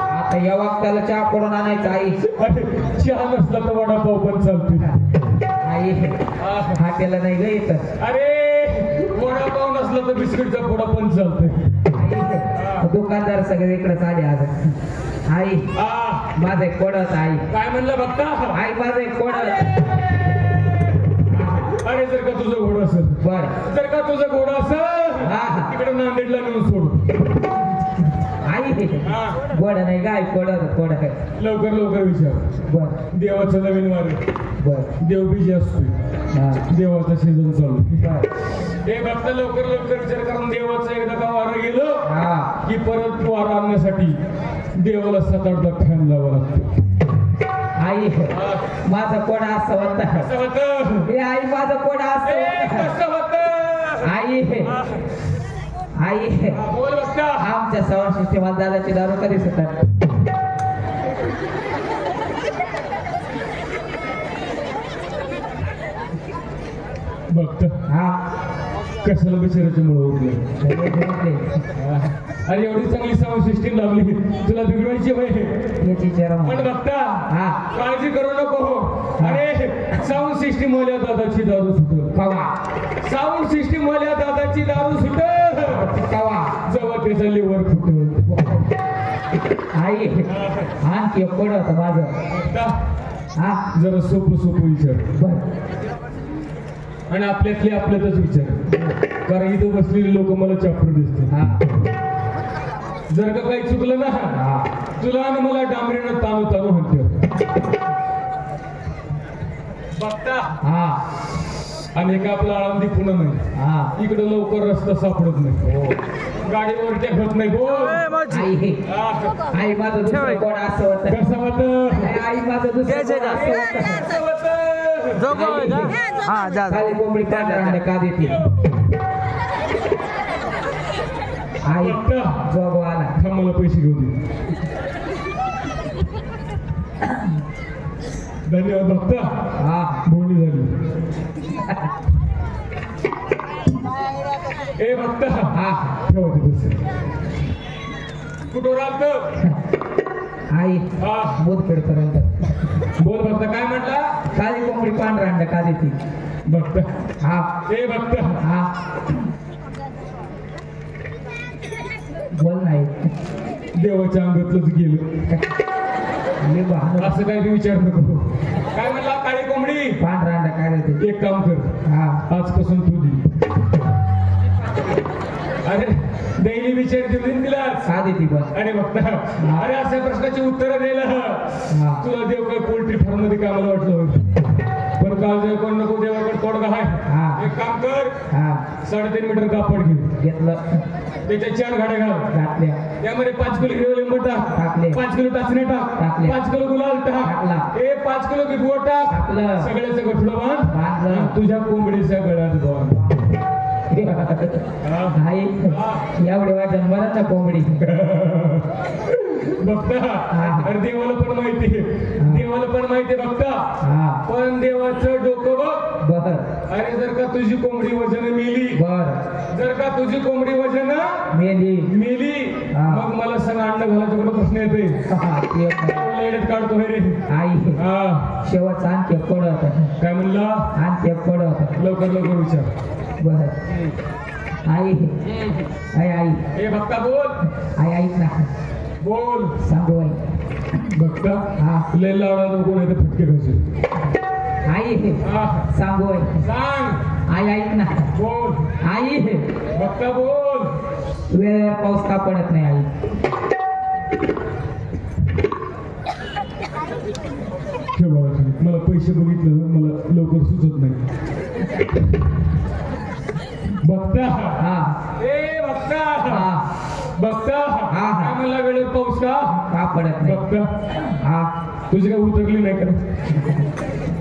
[SPEAKER 3] आता या वक्ताला चहा पडून आणायचा आई
[SPEAKER 2] चहा नसला तर वडापाव पण चालतो
[SPEAKER 3] आई हाटेला नाही ग येत
[SPEAKER 2] अरे वडापाव नसला तर बिस्किटचा पोडा पण चालतोय
[SPEAKER 3] दुकानदार सगळे इकडेच आले आज आई माझं एक कोडत आई
[SPEAKER 2] काय म्हणलं बघता
[SPEAKER 3] आई माझं एक कोडत
[SPEAKER 2] अरे जर का तुझं घोडं असेल
[SPEAKER 3] बर
[SPEAKER 2] जर का तुझं घोडं असेल तिकडे नांदेडला नेऊन सोड
[SPEAKER 3] आई गोड नाही गाय कोडत
[SPEAKER 2] लवकर विचार
[SPEAKER 3] बर
[SPEAKER 2] देवाचं नवीन वार
[SPEAKER 3] बर
[SPEAKER 2] देव बीजी असतोय देवाचा सीझन चालू हे बघता लवकर विचार करून देवाचं एकदा का वारं गेलं की परत वारं आणण्यासाठी देवाला 7-8 फॅन लावा लागतो
[SPEAKER 3] आई माझा कोडा असं होता हे आई माझा कोडा असं आई
[SPEAKER 2] बोल बघता
[SPEAKER 3] आमच्या सवय सिस्टीमात दादाची दारू कधी सुटतात
[SPEAKER 2] बघता कशाला बिचारायचं मुळे उठले अरे एवढी चांगली सवय सिस्टीम लावली तुला बिघडवायची पण बघता काळजी करू नको अरे साऊंड सिस्टीम वाल्या दादाची दारू सुट साऊंड सिस्टीम वाल्या दादाची दारू सुट जेव्हा त्याचा लिव्हर फुट
[SPEAKER 3] आई आणखी पडत माझं
[SPEAKER 2] जरा सोपं विचार
[SPEAKER 3] बर
[SPEAKER 2] आणि आपल्यातच विचार कारण इथं बसलेली लोक मला चाप्टर दिसते जर का काही चुकलं ना तुला आणि मला डांबरीनं ताणू म्हणतो बघता आणि एका आपला आळंदी पुन्हा नाही इकडे लवकर रस्ता सापडत नाही गाडीवर टेकत नाही बोल
[SPEAKER 3] आई माझं दुसरं कोण असं होतं
[SPEAKER 2] कसं होतं
[SPEAKER 3] आई माझं
[SPEAKER 4] घ्यायचंय का? जोगो आहे का? हा जा जा.
[SPEAKER 3] काळी कोंबडी पांढरा का देते आई जोगो आला
[SPEAKER 1] थांब, मला पैसे घेऊ दे. धन्यवाद भक्ता.
[SPEAKER 3] हा
[SPEAKER 1] बोलणी झाली. ए भक्ता,
[SPEAKER 3] हा
[SPEAKER 1] ठेवा ते पैसे. कुठं राहतं?
[SPEAKER 3] आई
[SPEAKER 1] हा
[SPEAKER 3] बोधखेड पर्यंत
[SPEAKER 1] बोल भक्ता, काय म्हटला?
[SPEAKER 3] काळी कोंबडी पांढरा अंडा का देते
[SPEAKER 1] भक्ता,
[SPEAKER 3] हा
[SPEAKER 1] ए भक्ता,
[SPEAKER 3] हा बोल नाही
[SPEAKER 1] देवाच्या अंगातच गेलं.
[SPEAKER 3] मी बहाणं
[SPEAKER 1] असं काय बी विचार नको. काय म्हणला? काळी कोंबडी
[SPEAKER 3] पांढरा अंडा काय देते
[SPEAKER 1] एक काम कर,
[SPEAKER 3] हा
[SPEAKER 1] आजपासून तू दे. अरे दैनी विचार दिली तिला.
[SPEAKER 3] का देते पण
[SPEAKER 1] अरे बघता, अरे अशा प्रश्नाची उत्तरं द्यायला
[SPEAKER 3] हा
[SPEAKER 1] तुला देव काय पोल्ट्री फार्म मध्ये कामाला वाटलं होतं. पण काळजी कोण नको, देवाकडे तोडगा
[SPEAKER 3] हा.
[SPEAKER 1] आहे. एक काम कर,
[SPEAKER 3] हा
[SPEAKER 1] 3.5 मीटर कापड घे,
[SPEAKER 3] घेतलं
[SPEAKER 1] त्याच्या 4 गाड्या घाल,
[SPEAKER 3] घातल्या
[SPEAKER 1] त्यामध्ये 5 किलो हिरवे लिंबू टाक,
[SPEAKER 3] टाकले.
[SPEAKER 1] 5 किलो टाचणे टाक,
[SPEAKER 3] टाकले.
[SPEAKER 1] 5 किलो गुलाल
[SPEAKER 3] टाकला.
[SPEAKER 1] टाक, 5 किलो बिबुआ टाक,
[SPEAKER 3] टाकलं.
[SPEAKER 1] सगळ्याचं गठुडं बांध
[SPEAKER 3] बांधलं.
[SPEAKER 1] आणि तुझ्या कोंबडीच्या गळ्यात बांध.
[SPEAKER 3] आई एवढे वाटत मला ना कोंबडी
[SPEAKER 1] बघता,
[SPEAKER 3] हा.
[SPEAKER 1] अरे देवाला पण माहिती, देवाला पण माहिती बघता.
[SPEAKER 3] हा
[SPEAKER 1] पण देवाचं डोकं बघ.
[SPEAKER 3] बर
[SPEAKER 1] अरे जर का तुझी कोंबडी वजन मेली,
[SPEAKER 3] बर
[SPEAKER 1] जर का तुझी कोंबडी वजन
[SPEAKER 3] मेली
[SPEAKER 1] मेली,
[SPEAKER 3] हा.
[SPEAKER 1] मग मला सांग, अन्न घालायचा कुठं प्रश्न येते?
[SPEAKER 3] हा, ते पण.
[SPEAKER 1] लेडीत काढतो हे रे.
[SPEAKER 3] आई
[SPEAKER 1] हा
[SPEAKER 3] शेवट आणते पडत
[SPEAKER 1] काय म्हणला?
[SPEAKER 3] आणते पडत
[SPEAKER 1] लवकर लवकर विचार.
[SPEAKER 3] बर आई आई आई
[SPEAKER 1] हे बघता बोल,
[SPEAKER 3] आई ऐक ना
[SPEAKER 1] बोल.
[SPEAKER 3] सांगू आई
[SPEAKER 1] बघता,
[SPEAKER 3] हा
[SPEAKER 1] लय लावला नको, नाही तर फटके खायचे.
[SPEAKER 3] आई
[SPEAKER 1] हा
[SPEAKER 3] सांगू आई
[SPEAKER 1] सांग,
[SPEAKER 3] आई ऐक ना
[SPEAKER 1] बोल.
[SPEAKER 3] आई
[SPEAKER 1] बघता बोल.
[SPEAKER 3] वेळेवर पाऊस का पडत नाही आई
[SPEAKER 1] ठेव बाळा खाली. मला पैसे बघितलं, मला लवकर सुचत नाही. बघता,
[SPEAKER 3] हा
[SPEAKER 1] ए बघता,
[SPEAKER 3] हा
[SPEAKER 1] बघता,
[SPEAKER 3] हा.
[SPEAKER 1] काय म्हणला वेळेवर पाऊस का?
[SPEAKER 3] का पडत नाही
[SPEAKER 1] बघता,
[SPEAKER 3] हा
[SPEAKER 1] तुझी काय उतरली नाही का?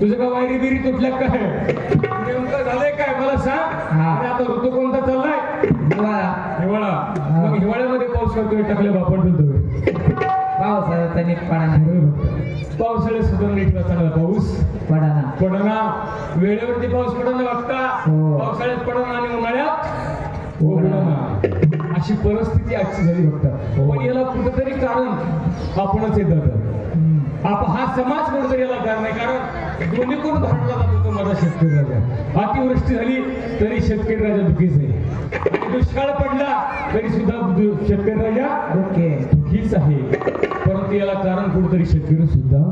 [SPEAKER 1] तुझं का वायरी बिरी तुटल्या काय? नेमकं झालंय काय मला सांग.
[SPEAKER 3] हा.
[SPEAKER 1] आणि आता ऋतू कोणता चाललाय?
[SPEAKER 3] हिवाळा
[SPEAKER 1] हिवाळा. मग हिवाळ्यामध्ये पाऊस करतोय, टाकल्या बापड धुतोय.
[SPEAKER 3] पावसाळ्यात तर नीट पडा नाही
[SPEAKER 1] पावसाळ्यात सुद्धा नीटला चांगला पाऊस
[SPEAKER 3] पडा ना
[SPEAKER 1] पडना, वेळेवरती पाऊस पडणं बघता.
[SPEAKER 3] हो.
[SPEAKER 1] पावसाळ्यात पडणं आणि उन्हाळ्यात उघडणं, अशी परिस्थिती आजची झाली बघता. पण याला कुठंतरी कारण आपणच येतात. हा समाज कुठेतरी याला कारण आहे, कारण दोन्ही कोण धरला जातो तो माझा शेतकरी राजा. अतिवृष्टी झाली तरी शेतकरी राजा दुखीच आहे, आणि दुष्काळ पडला तरी सुद्धा शेतकरी राजा
[SPEAKER 3] ओके
[SPEAKER 1] दुखीच आहे. परंतु याला कारण कुठेतरी शेतकरी सुद्धा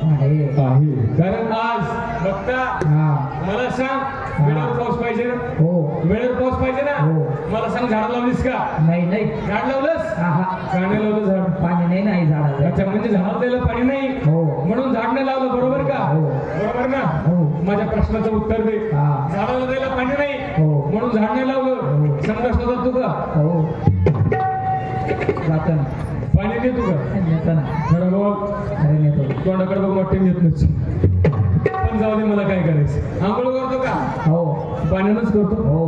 [SPEAKER 3] आहे
[SPEAKER 1] आहे. कारण आज बघता,
[SPEAKER 3] हा
[SPEAKER 1] मला सांग, वेळेवर पाऊस पाहिजे ना?
[SPEAKER 3] हो
[SPEAKER 1] वेळेवर पाऊस पाहिजे ना?
[SPEAKER 3] हो.
[SPEAKER 1] मला सांग, झाड लावलीस का?
[SPEAKER 3] नाही नाही
[SPEAKER 1] झाड लावलंस?
[SPEAKER 3] हा हा
[SPEAKER 1] का नाही लावलं झाड?
[SPEAKER 3] पाणी नाही नाही झाडाला
[SPEAKER 1] अच्छा, म्हणजे झाडाला द्यायला पाणी नाही
[SPEAKER 3] हो
[SPEAKER 1] म्हणून झाड नाही लावलं, बरोबर का?
[SPEAKER 3] हो.
[SPEAKER 1] बरोबर ना?
[SPEAKER 3] हो
[SPEAKER 1] माझ्या प्रश्नाचं उत्तर दे.
[SPEAKER 3] हा.
[SPEAKER 1] झाडाला द्यायला पाणी नाही
[SPEAKER 3] हो.
[SPEAKER 1] म्हणून झाड नाही लावलं,
[SPEAKER 3] हो.
[SPEAKER 1] संघर्ष जातो का?
[SPEAKER 3] हो जातो ना
[SPEAKER 1] पाणी देतो का?
[SPEAKER 3] नेतो ना
[SPEAKER 1] खरं बोल.
[SPEAKER 3] अरे नेतो
[SPEAKER 1] तोंडाकडे बघ, वाटते येत नसते. पण जाऊ दे, मला काय करायचं? आंघोळ करतो का?
[SPEAKER 3] हो
[SPEAKER 1] पाण्यानंच करतो.
[SPEAKER 3] हो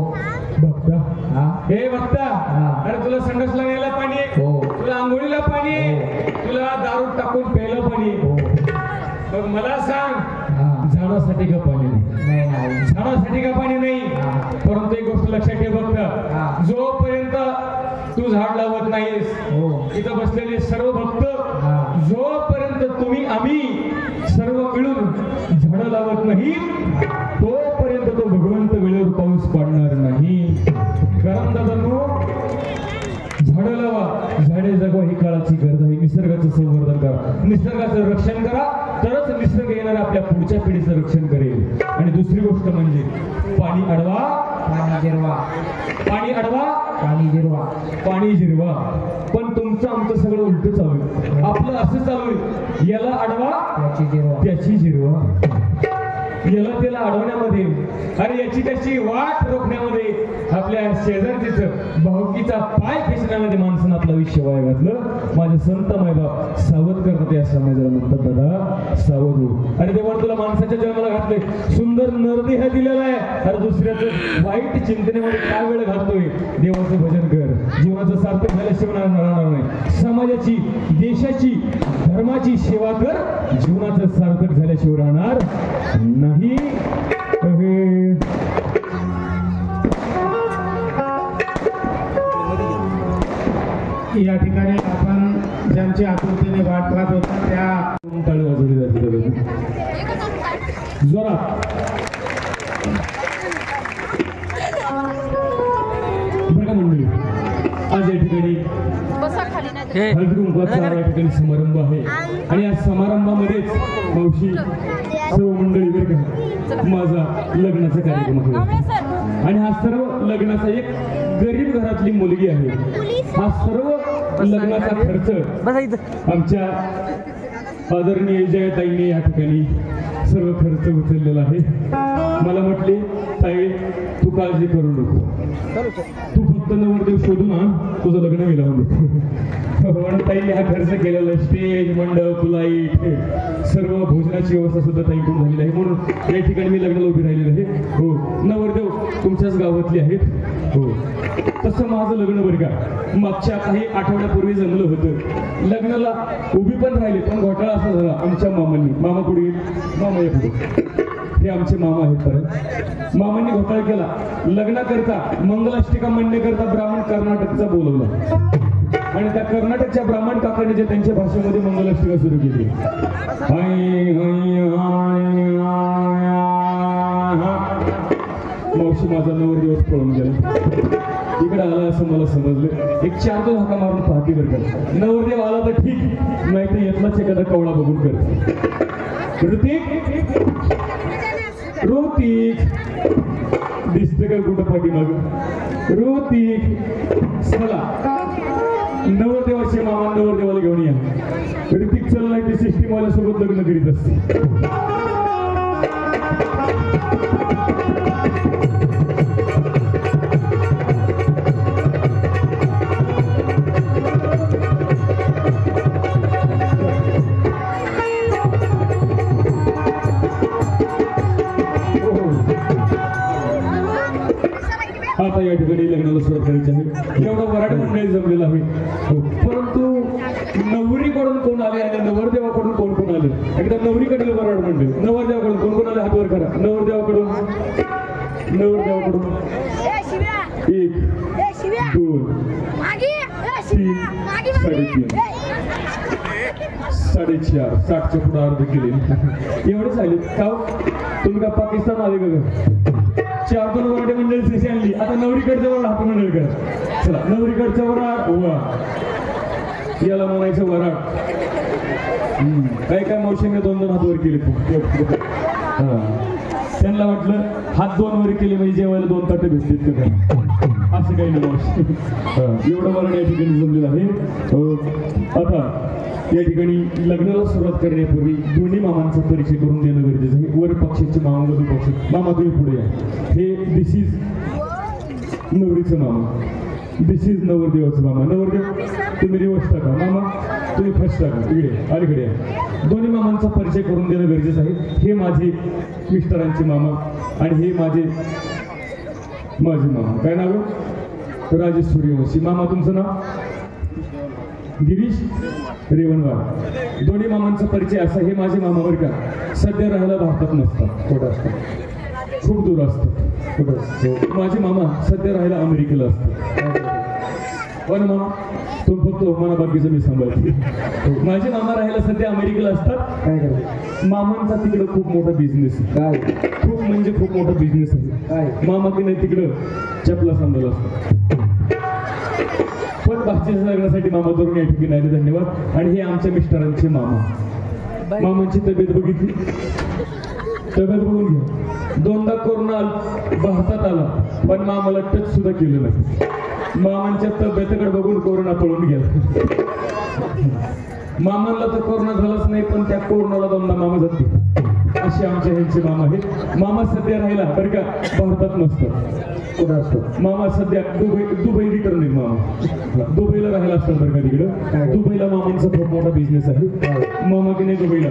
[SPEAKER 1] बघता,
[SPEAKER 3] हा
[SPEAKER 1] हे बघता,
[SPEAKER 3] हा.
[SPEAKER 1] अरे तुला संडासला न्यायला पाणी आहे,
[SPEAKER 3] हो
[SPEAKER 1] तुला आंघोळीला पाणी आहे, तुला दारू टाकून प्यायला पाणी आहे.
[SPEAKER 3] हो
[SPEAKER 1] मग मला सांग,
[SPEAKER 3] हा
[SPEAKER 1] झाडासाठी का पाणी नाही?
[SPEAKER 3] नाही नाही
[SPEAKER 1] झाडासाठी का पाणी नाही?
[SPEAKER 3] हा.
[SPEAKER 1] परंतु एक गोष्ट लक्षात ठेव
[SPEAKER 3] हा.
[SPEAKER 1] बघता, जोपर्यंत तू झाड लावत नाहीस,
[SPEAKER 3] हो
[SPEAKER 1] इथं बसलेले सर्व भक्त,
[SPEAKER 3] हा.
[SPEAKER 1] जोपर्यंत तुम्ही आम्ही सर्व मिळून झाडं लावत नाही, तोपर्यंत तो भगवंत वेळेवर पाऊस पडणार नाही. कारण दादांनो, झाडं लावा, झाडे जगवा, ही काळाची गरज आहे. निसर्गाचं संवर्धन करा, निसर्गाचं रक्षण करा, तरच निसर्ग येणार आपल्या पुढच्या पिढीचं रक्षण करेल. आणि दुसरी गोष्ट म्हणजे पाणी अडवा,
[SPEAKER 3] पाणी जिरवा
[SPEAKER 1] पाणी अडवा,
[SPEAKER 3] पाणी जिरवा
[SPEAKER 1] पाणी जिरवा. पण तुमचं आमचं सगळं उलट चालू आहे. आपलं असं चालू आहे, याला अडवा
[SPEAKER 3] त्याची जिरवा
[SPEAKER 1] त्याची जिरवा, याला त्याला अडवण्यामध्ये, अरे याची त्याची वाट रोखण्यामध्ये, आपल्या शेजारचीच भाऊकीचा पाय खेचण्यामध्ये माणसानं आपलं आयुष्य वाया घातलं. माझे संत मायबाप सावध करतात या समाजाला, म्हणतात दादा सावध हो. आणि देवाने तुला माणसाच्या जन्माला घातले, सुंदर नरदेह दिलेला आहे, अरे दुसऱ्याचं वाईट चिंतनेमध्ये काय वेळ घालतोय. देवाचं भजन कर, जीवनाचं सार्थक झाल्याशिवाय राहणार नाही. समाजाची, देशाची, धर्माची सेवा कर, जीवनाचं सार्थक झाल्याशिवाय राहणार नाही.
[SPEAKER 4] या ठिकाणी आपण ज्यांची आकृतीने वाट पाहत होता त्या
[SPEAKER 1] टाळी वाजवली जाते जोरात. बरं का मंडळी, आज या ठिकाणी हळदी कुंकवाचा या ठिकाणी समारंभ आहे आणि या समारंभामध्येच मावशी सर्व मंडळी बरं का माझा लग्नाचा कार्यक्रम आहे आणि हा सर्व लग्नाचा एक गरीब घरातली मुलगी आहे. हा सर्व लग्नाचा खर्च आमच्या आदरणीय जयताईंनी या ठिकाणी सर्व खर्च उचललेला आहे. मला म्हटले, ताई तू काळजी करू नको, तू फक्त नवरदेव शोधून आण, तुझं लग्न मी लावून देतो. ताईने हा खर्च केलेला, स्टेज, मंडप, लाईट, सर्व भोजनाची व्यवस्था सुद्धा ताईकडून झालेली आहे. म्हणून या ठिकाणी मी लग्नाला उभी राहिलेली आहे. हो, नवरदेव तुमच्याच गावातले आहेत. हो, तसं माझं लग्न बरं का मागच्या काही आठवड्यापूर्वी जमलं होतं. लग्नाला उभी पण राहिली, पण घोटाळा असा झाला आमच्या मामांनी. मामा पुढे, मामा या पुढे, हे आमचे मामा आहेत. परत मामांनी घोटाळा केला. लग्नाकरता मंगलाष्टिका म्हणण्याकरता ब्राह्मण कर्नाटकचा बोलवला आणि त्या कर्नाटकच्या ब्राह्मण काकाने जे त्यांच्या भाषेमध्ये मंगलाष्टिका सुरू केली. मावशी माझा नवरदेवच पळून गेला. इकडे आला असं मला समजलं. एक 4-2 हाका मारून पाहते बरं का. नवरदेव आला तर ठीक, नाही तर येतलाच एखादा कवळा बघून करते. ऋतिक, ऋतिक दिसते का कुठं पाठीमाग? ऋतिक, चला नवरदेवाचे मामा नवरदेवाला घेऊन या. ऋतिक चाललाय ते सिस्टीम वाल्यासोबत लग्न करीत असते. आता या ठिकाणी लग्नाला सुरुवात करायची आहे. एवढं वराड मंडळी जमलेलं आहे. परंतु नवरीकडून कोण आले आणि नवरदेवाकडून कोण कोण आले? एकदा नवरीकडे वराड मंडळी, नवरदेवाकडून कोण कोण आले हात वर करा. नवरदेवाकडून 1 2 3 4.5 60च्या पुढे अर्ध केले. एवढे झाले का? तुम्ही का पाकिस्तान आले का? 4-2 वराडे मंडळी श्रेशी आणली. आता नवरीकडच्या वराड हात मंडळ करा. चला नवरीकडच्या वराड उभा, याला म्हणायचं वराड. काय काय मावशीने 2-2 हात वर केले. त्यांना वाटलं हात 2 वर केले म्हणजे जेवायला 2 ताटे भेटतील का काय, असं काही नाही मावशी. एवढं वराड या ठिकाणी जमलेलं आहे. आता या ठिकाणी लग्नाला सुरुवात करण्यापूर्वी दोन्ही मामांचा परिचय करून देणं गरजेचं आहे. वर पक्षाचे मामा, वधू पक्ष. मामा तुम्ही पुढे या. हे दिस इज नवरीचं मामा, दिस इज नवरदेवाचं मामा. नवरदेव तुम्ही रिवर्स टाका, मामा तुम्ही फर्स्ट टाका. इकडे अलीकडे या. दोन्ही मामांचा परिचय करून देणं गरजेचं आहे. हे माझे मिस्टरांचे मामा आणि हे माझे मामा. काय नाव? राजेश सूर्यवंशी. मामा तुमचं नाव? गिरीश रेवणवार. दोन्ही मामांचा परिचय असा. हे माझे मामा बरं का सध्या राहायला भारतात नसतात, कुठं असतात, खूप दूर असतात. कुठं? माझे मामा सध्या राहायला अमेरिकेला असतात. पण मामा तुम्ही फक्त मला बाकीचं मी सांभाळते. माझे मामा राहायला सध्या अमेरिकेला असतात. काय करायचं? मामांचा तिकडं खूप मोठा बिझनेस. काय? खूप म्हणजे खूप मोठा बिझनेस आहे. काय? मामा की नाही तिकडं चपला सांभाळ असतात. पण भाषेच्या लग्नासाठी मामा करून या ठिकाणी आले. धन्यवाद. आणि हे आमच्या मिस्टरांचे मामा. मामांची तब्येत बघितली, तब्येत बघून घ्या. 2दा कोरोना भारतात आला पण मामाला टच सुद्धा केलं नाही. मामांच्या तब्येतीकडे बघून कोरोना पळून गेला. मामांना तर कोरोना झालाच नाही पण त्या कोरोनाला 2दा मामा जाते. असे आमच्या ह्यांचे मामा आहेत. मामा सध्या राहिला बरं का भारतात नसतात, कुठं असतो मामा सध्या दुबई रिटर्न आहे. मामा दुबईला राहायला असतात बरं का. तिकडं दुबईला मामांचा खूप मोठा बिझनेस आहे. मामा की नाही दुबईला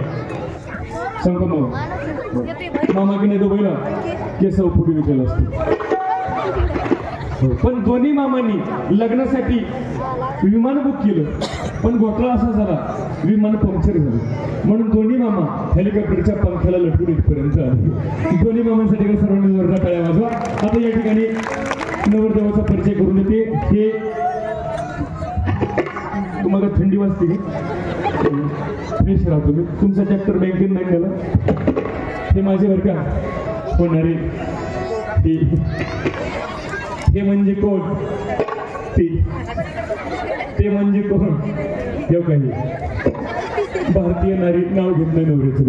[SPEAKER 1] सांगतो मग मामाकीने तो पहिला केस फुटी विकेला असतो. पण दोन्ही मामांनी लग्नासाठी विमान बुक केलं, पण घोटाळा असा झाला विमान पंक्चर झालं, म्हणून दोन्ही मामा हेलिकॉप्टरच्या पंख्याला लटकून इथपर्यंत आले. दोन्ही मामांसाठी सर्वांनी जोरदार टाळ्या वाजवा. आता या ठिकाणी नवरदेवाचा परिचय करून येते. हे तुम्हाला थंडी वाजते फ्रेश राहतो मी. तुमचा चॅप्टर बँकेत नाही केला. हे माझे बरं का होणारे हे म्हणजे कोण, ते म्हणजे कोण, हे काही भारतीय नारी नाव घेत नाही नवऱ्याचं.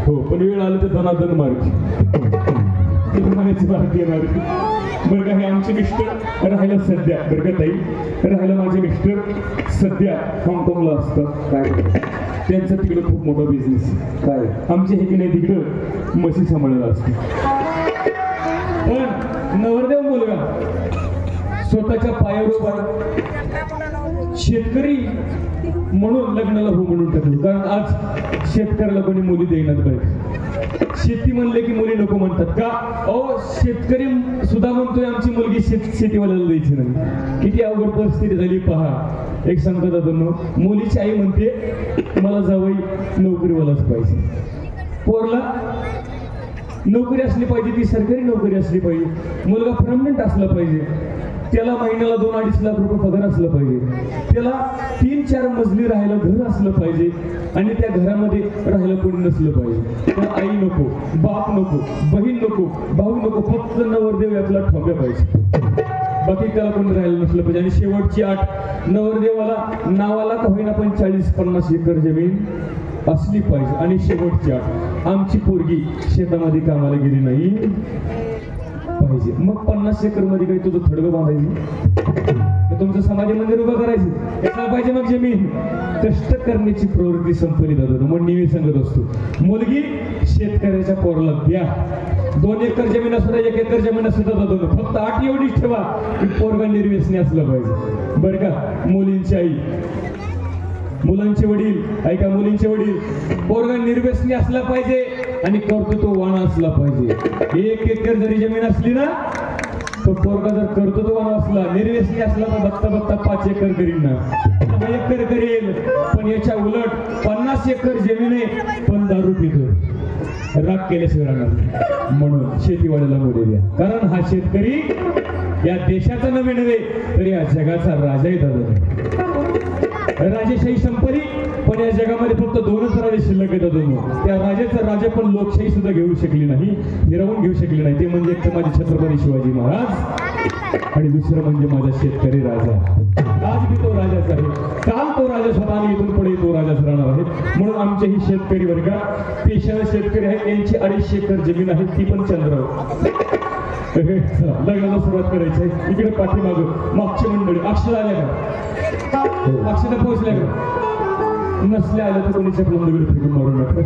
[SPEAKER 1] हो, पण वेळ आलं तर धनाधन मार्ग भारतीय नारी. बरं का, हे आमचे मिस्टर राहायला सध्या, बरं का ताई, राहायला माझे मिस्टर सध्या हाँगकाँगला असतात. काय त्यांचं तिकडं खूप मोठा बिझनेस. काय आमचे हे की नाही तिकडं म्हशी सांभाळायला असते. पण नवरदेव मुलगा स्वतःच्या पायावर उभा, शेतकरी म्हणून लग्नाला हो म्हणून टाकलं. कारण आज शेतकऱ्याला कोणी मुली देईनात पाहिजे. शेती म्हणले की मुली नको म्हणतात का? अहो, शेतकरी सुद्धा म्हणतोय आमची मुलगी शेतीवाल्याला द्यायची नाही. किती अवघड परिस्थिती झाली पहा. एक सांगतो दादांनो, मुलीची आई म्हणते मला जावई नोकरीवालाच पाहिजे. पोरला नोकरी असली पाहिजे, ती सरकारी नोकरी असली पाहिजे. मुलगा परमनंट असला पाहिजे. त्याला महिन्याला 2-2.5 लाख रुपये पगार असला पाहिजे. त्याला 3-4 मजली राहायला घर असलं पाहिजे. आणि त्या घरामध्ये राहायला कोणी नसलं पाहिजे. तर आई नको, बाप नको, बहीण नको, भाऊ नको, फक्त नवरदेव यातला ठोक्या पाहिजे. बाकी त्याला कोणी राहायला नसलं पाहिजे. आणि शेवटची अट, नवरदेवाला नावाला का होईना पण 40-50 एकर जमीन असली पाहिजे. आणि शेवटची अट, आमची पोरगी शेतामध्ये कामाला गेली नाही पाहिजे. मग 50 एकर मध्ये काही तुझं थडगं बांधायचं, तुमचं समाधी मंदिर उभं करायचं, यायला पाहिजे मग जमीन. कष्ट करण्याची प्रवृत्ती संपली जातो. मग नेहमी सांगत असतो, मुलगी शेतकऱ्याच्या पोराला द्या. 2 एकर जमीन असू द्या, 1 एकर जमीन असू द्या, फक्त अट एवढीच ठेवा की पोरगा निर्व्यसनी असलं पाहिजे. बरं का, मुलींची आई, मुलांचे वडील, ऐका, मुलींचे वडील, पोरगा निर्व्यसनी असला पाहिजे आणि कर्तृत्ववान असला पाहिजे. 1 एकर जरी जमीन असली ना, तो पोरगा जर कर्तृत्ववान असला, निर्व्यसनी असला तर बघता बघता 5 एकर करीन ना, 10 एकर करेल. पण याच्या उलट 50 एकर जमीन आहे पण दारू पितो, राग केल्याशिवाय राहणार. म्हणून शेतीवाड्याला मुली द्या. कारण हा शेतकरी या देशाचा नव्हे तर या जगाचा राजाही दादा. राजेशाही संपली, पण या जगामध्ये फक्त 2च राजे शिल्लक येतात. त्या राजाचा राजा पण लोकशाही सुद्धा घेऊ शकली नाही, हिरावून घेऊ शकली नाही. ते म्हणजे एक तर माझे छत्रपती शिवाजी महाराज आणि दुसरं म्हणजे माझा शेतकरी राजा. आज मी तो राजाच आहे, काल तो राजा स्वतः आणि इथून पुढे तो राजाच राहणार आहे. म्हणून आमचे ही शेतकरी वर्ग पेशाला शेतकरी आहेत. यांची 250 एकर जमीन आहे, ती पण चंद्रावर. लग्नाला सुरुवात करायची आहे. इकडे पाठीमागं मागची मंडळी अक्षर आल्या का? अक्षर पोहोचल्या का? नसल्या आल्या तर कोणीच्या प्लंबकडे फेकून मारून नका.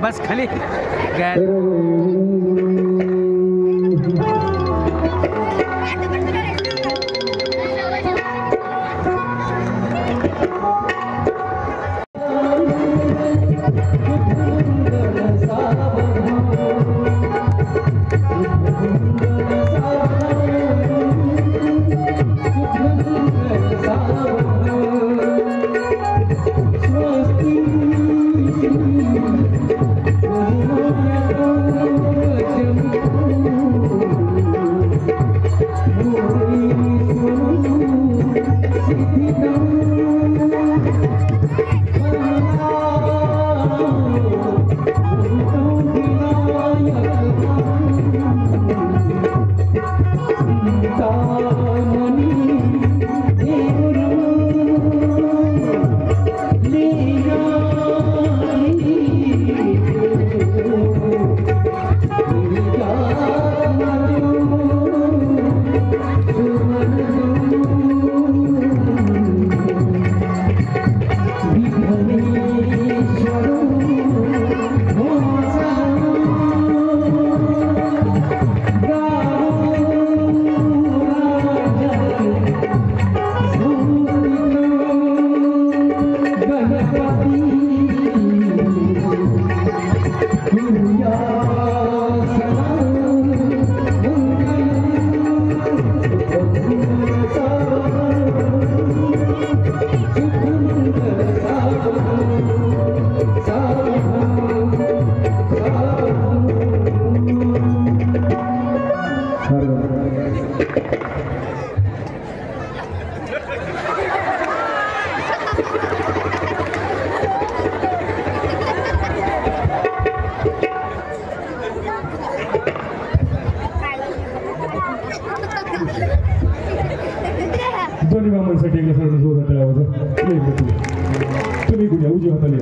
[SPEAKER 3] बस खाली
[SPEAKER 1] दोन्ही मामांसाठी एकदा सगळं जोर टाळावायचा. तुम्ही कुठे उजी हाताली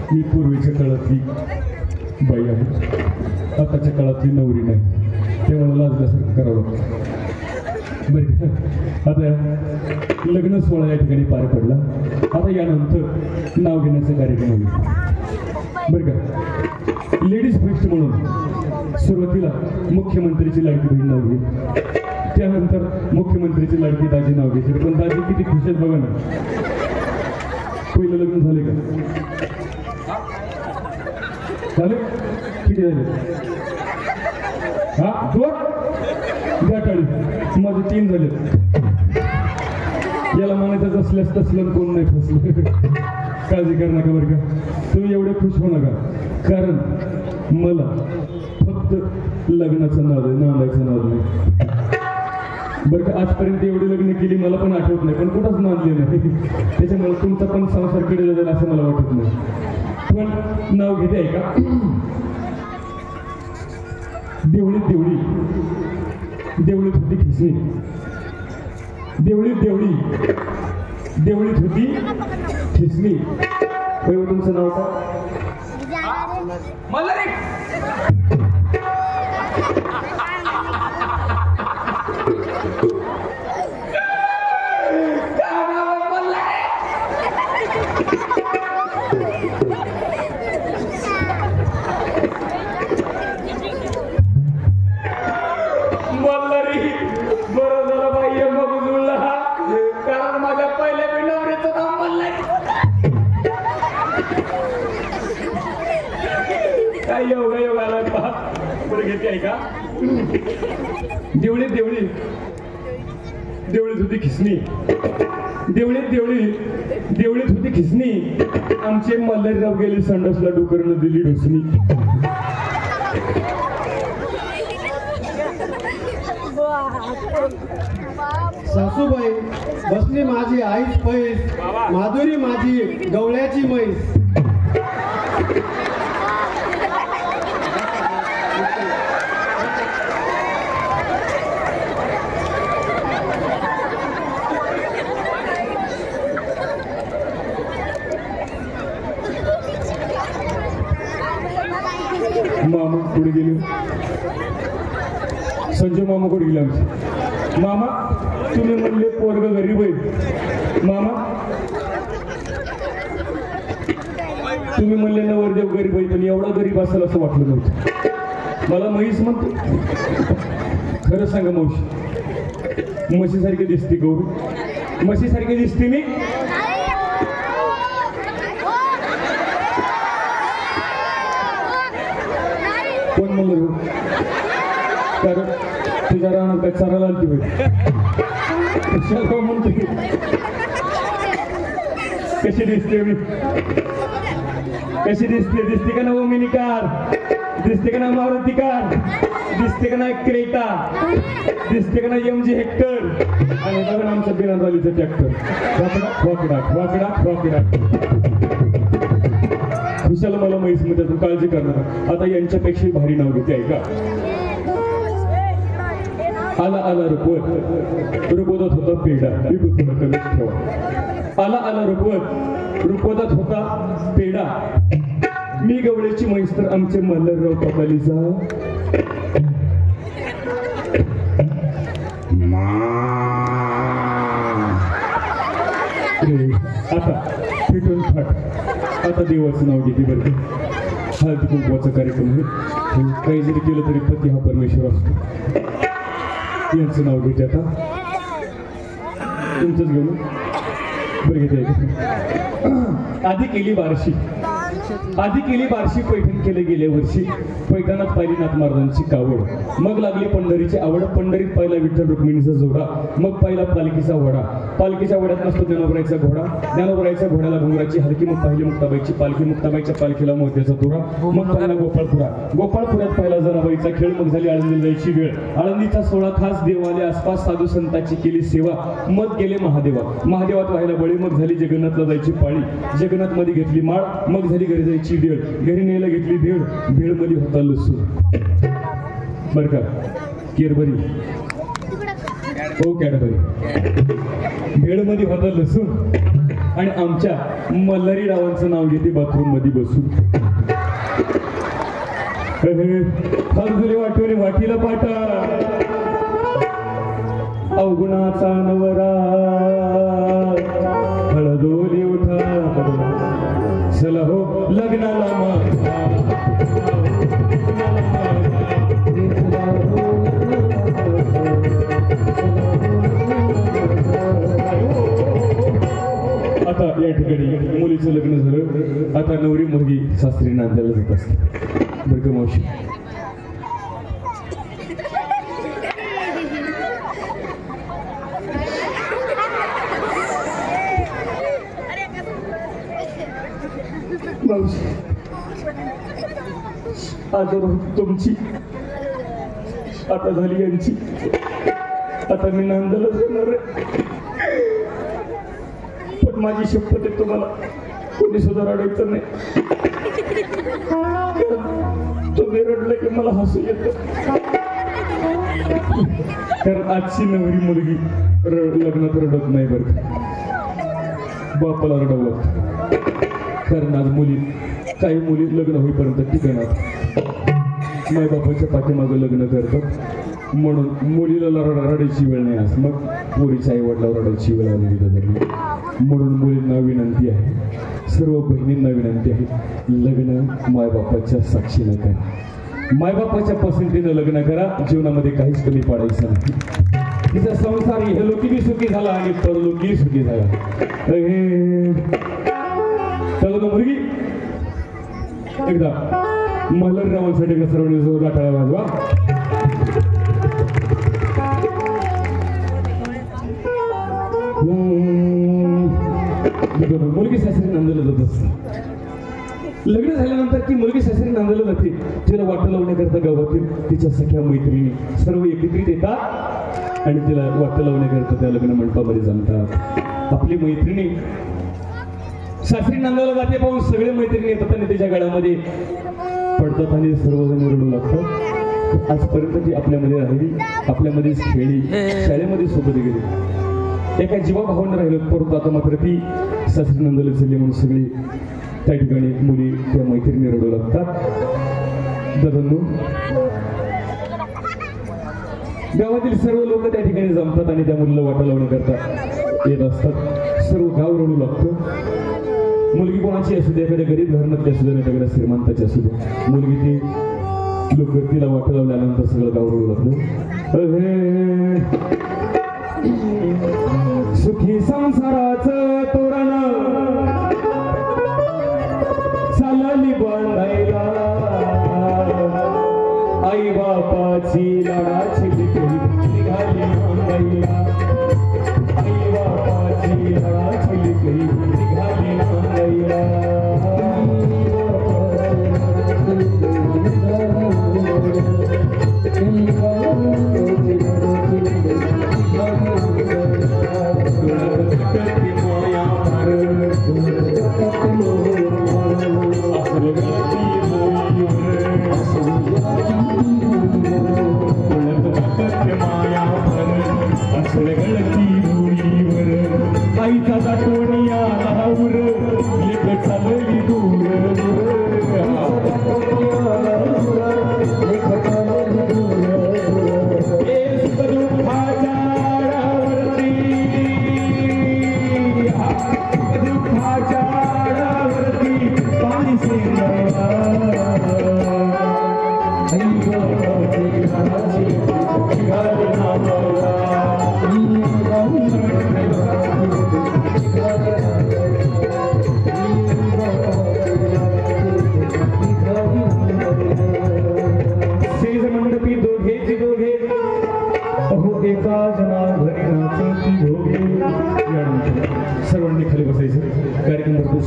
[SPEAKER 1] ही पूर्वीच्या काळातली बाई आहे, आताच्या काळातली नवरी नाही. ते मला लाजल्यासारखं करावं लागतं. बरं का, आता लग्न सोहळा या ठिकाणी पार पडला. आता यानंतर नाव घेण्याचा कार्यक्रम होईल. बरं का, लेडीज फर्स्ट म्हणून सुरुवातीला मुख्यमंत्रीची लाडकी बहीण नाव घेईल, त्यानंतर मुख्यमंत्रीची लाडकी दाजी नाव घेतील. पण दाजी किती खुश आहेत बघा ना. पहिलं लग्न झाले का? झाले? किती झाले? हा, 2 द्या टाळी. माझे 3 झाले. याला म्हणायचं असल्यास तसलं कोण नाही फसलं. काळजी करू नका बरं का, तुम्ही एवढे खुश होऊ नका, कारण मला फक्त लग्नाचं नाद आहे, नांदायचं नाद नाही. बरं का, आजपर्यंत एवढी लग्न केली मला पण आठवत नाही, पण कुठंच मानले नाही. त्याच्यामुळे तुमचा पण संसार केलेला जाईल असं मला वाटत नाही. पण नाव घेते आहे का? देवळीत देवळी, देवळीत होती खिसणी. देवळीत देवळी, देवळीत होती खिसणी. तुमचं नाव काय?
[SPEAKER 2] मल्हारी. बरं झालं बाई मग जुळला, कारण माझ्या पहिल्या नवऱ्याचं नाव मल्हारी. काय योगा योग आला पहा. बरं घेते आहे का? देवळीत देवळी, देवळीत होती खिसणी. देवळीत देवळी, देवळीत होती खिसणी. आमचे मल्हारीराव गेले संडासला, डोकरनं दिली ढोसणी.
[SPEAKER 4] सासूबाई बसली माझी आईच पैस, माधुरी माझी गवळ्याची म्हैस.
[SPEAKER 1] मामा पुढे गेले. संजय मामा कुठे गेले आमचे? मामा तुम्ही म्हणले पोरग गरीब आहे. मामा तुम्ही म्हणले नवरदेव गरीब आहे, पण एवढा गरीब असेल असं वाटलं नव्हतं मला. म्हैस म्हणतो. खरं सांगा मावशी, म्हशीसारखी दिसते गौरी? म्हशीसारखी दिसते मी? कोण म्हणलं? कारण तुझ्या राहणार काय चारायला आलती होईल. म्हणते कशी दिसते मी? कशी दिसते? दिसते का ना ओमिनी कार? दिसते का ना मारुती कार? दिसते का ना क्रेटा? दिसते का ना MG हेक्टर? आणि बघा आमचं बिनावालीचं ट्रॅक्टर. वाकडा वाकडा वाकडा. खुशाला मला म्हैस मध्ये काळजी करणार. आता यांच्यापेक्षा भारी नाव घेते आहे का? आला आला रुपवत, रुपवतात होता पेढा. कमीच ठेवा. आला आला रुपवत, रुपवतात होता पेढा. मी गवळ्याची म्हैस तर आमचे मल्हारराव कपालीचा. आता फिटून फाट. आता देवाचं नाव घेते बरं. हळदी कुंकवाचा कार्यक्रम आहे. काही जरी केलं तरी पती हा परमेश्वर असतो. यांचं नाव घेते आता. तुमचंच घेऊन बरं घेते. आधी केली बारशी.
[SPEAKER 2] आधी केली बारशी पैठण केले गेल्या वर्षी पैठणात पाहिली नाथ महाराजांची कावड मग लागली पंढरीची आवड पंढरीत पहिला विठ्ठल रुक्मिणीचा जोडा मग पहिला पालखीचा वडा पालखीच्या वड्यात नसतो ज्ञानोबराईचा घोडा ज्ञानोबराईच्या घोड्याला घुंगराची हलकी मग पहिली मुक्ताबाईची पालखी मुक्ताबाईच्या पालखीला मोत्याचा तुरा मग पहिला गोपाळपुरात पहिला जनाबाईचा खेळ मग झाली आळंदीला जायची वेळ आळंदीचा सोहळा खास देवाले आसपास साधू संतांची केली सेवा मग गेले महादेवात व्हायला बळी मग झाली जगन्नाथला जायची पाळी जगन्नाथ मध्ये घेतली माळ मग झाली घरी जायची भेळ घरी न्यायला घेतली भेळ मध्ये होता लसूण बर का केरबरी हो कॅडबरी भेळ मध्ये होता लसूण आणि आमच्या मल्हारी रावांचं नाव घेते बाथरूम मध्ये बसून फारजुली वाटवली वाटीला पाटा अवगुणाचा नवरा हळदोली उठा चला हो लग्नाला आता या ठिकाणी मुलीचं लग्न झालं आता नवरी मुलगी सासरी नांदायला जात असते बरं का मावशी मावशी आता तुमची आता झाली यांची आता मी नांदायला जाणार आहे पण माझी शपथ आहे तुम्हाला कोणी सुद्धा रडायचं नाही तुम्ही रडलं की मला हसू येतं कारण आजची नवरी मुलगी लग्नात रडत नाही बरं बापाला रडावं लागतं कारण आज काही मुली लग्न होईपर्यंत टिकणार मायबापाच्या पाठीमागं लग्न करतात म्हणून मुलीला रडायची वेळ नाही आज मग पोरीच्या आई वडिलावर रडायची वेळ आलेली दादा म्हणून मुलींना विनंती आहे सर्व बहिणींना विनंती आहे लग्न मायबापाच्या साक्षीनं करा मायबापाच्या पसंतीनं लग्न करा जीवनामध्ये काहीच कमी पाडायचं नाही तिचा संसार इहलोकी सुखी झाला आणि परलोकी सुखी झाला चला तो मुलगी एकदा मल्हारी रावांसाठी सर्वांनी गाठाळा वाजवा मुलगी सासरी नांदायला जात असते लग्न झाल्यानंतर ती मुलगी सासरी नांदायला जाते तिला वाटं लावण्याकरता गावातील तिच्या सख्या मैत्रिणी सर्व एकत्रित येतात आणि तिला वाटं लावण्याकरता त्या लग्न मंडपामध्ये जमतात आपली मैत्रिणी सासरी नांदायला जाते पाहून सगळे मैत्रिणी येतात आणि त्याच्या गळ्यामध्ये पडतात आणि सर्वजण रडू लागतात आजपर्यंत ती आपल्यामध्ये राहिली आपल्यामध्ये खेळली शाळेमध्ये सोबत गेली एका जीवाभावानं राहिलं परंतु आता मात्र ती सासरी नांदायला चालली म्हणून सगळी त्या ठिकाणी मुली त्या मैत्रिणी रडू लागतात दादांनो गावातील सर्व लोक त्या ठिकाणी जमतात आणि त्या मुलीला वाटा लावण्याकरता येत असतात सर्व गाव रडू लागतं मुलगी कोणाची असू दे एखाद्या गरीब घराण्यातली असू दे एखाद्या श्रीमंताची असू दे मुलगी ती लोक तिला वाट लावल्यानंतर सगळं गाव रडू लागलं सुखी संसाराचं तोरण चालली बांधायला आई बापाची लाडाची निघाली बांधायला आई बापाची लाडाची निघाली बांधायला आईचा दाटवणी आलावर लेक चालली दूर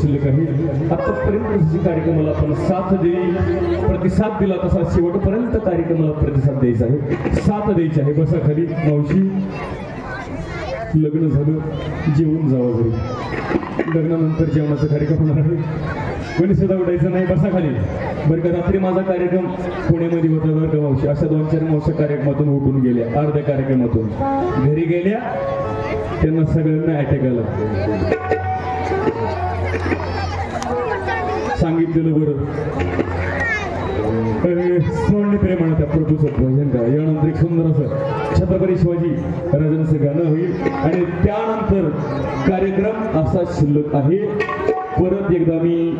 [SPEAKER 1] शिल्लक आहे. आतापर्यंत जे कार्यक्रमाला आपण साथ देई प्रतिसाद दिला तसा शेवटपर्यंत कार्यक्रमाला प्रतिसाद द्यायचा आहे, साथ द्यायची आहे. बसा खाली मावशी. लग्न झालं जेवून जावं घरी. लग्नानंतर जेवणाचा कार्यक्रम होणार आहे. कोणी सुद्धा उठायचं नाही. बसा खाली. बरं का रात्री माझा कार्यक्रम पुण्यामध्ये होता बरं का मावशी. अशा 2-4 मावशी कार्यक्रमातून उठून गेल्या. अर्ध्या कार्यक्रमातून घरी गेल्या. त्यांना सगळ्यांना अटॅक आला. सांगितलेलं बरं सोडणे प्रेमानं त्या प्रभूचं भजन करा. यानंतर एक सुंदर असं छत्रपती शिवाजी राजांचं गाणं होईल आणि त्यानंतर कार्यक्रम असा शिल्लक आहे. परत एकदा मी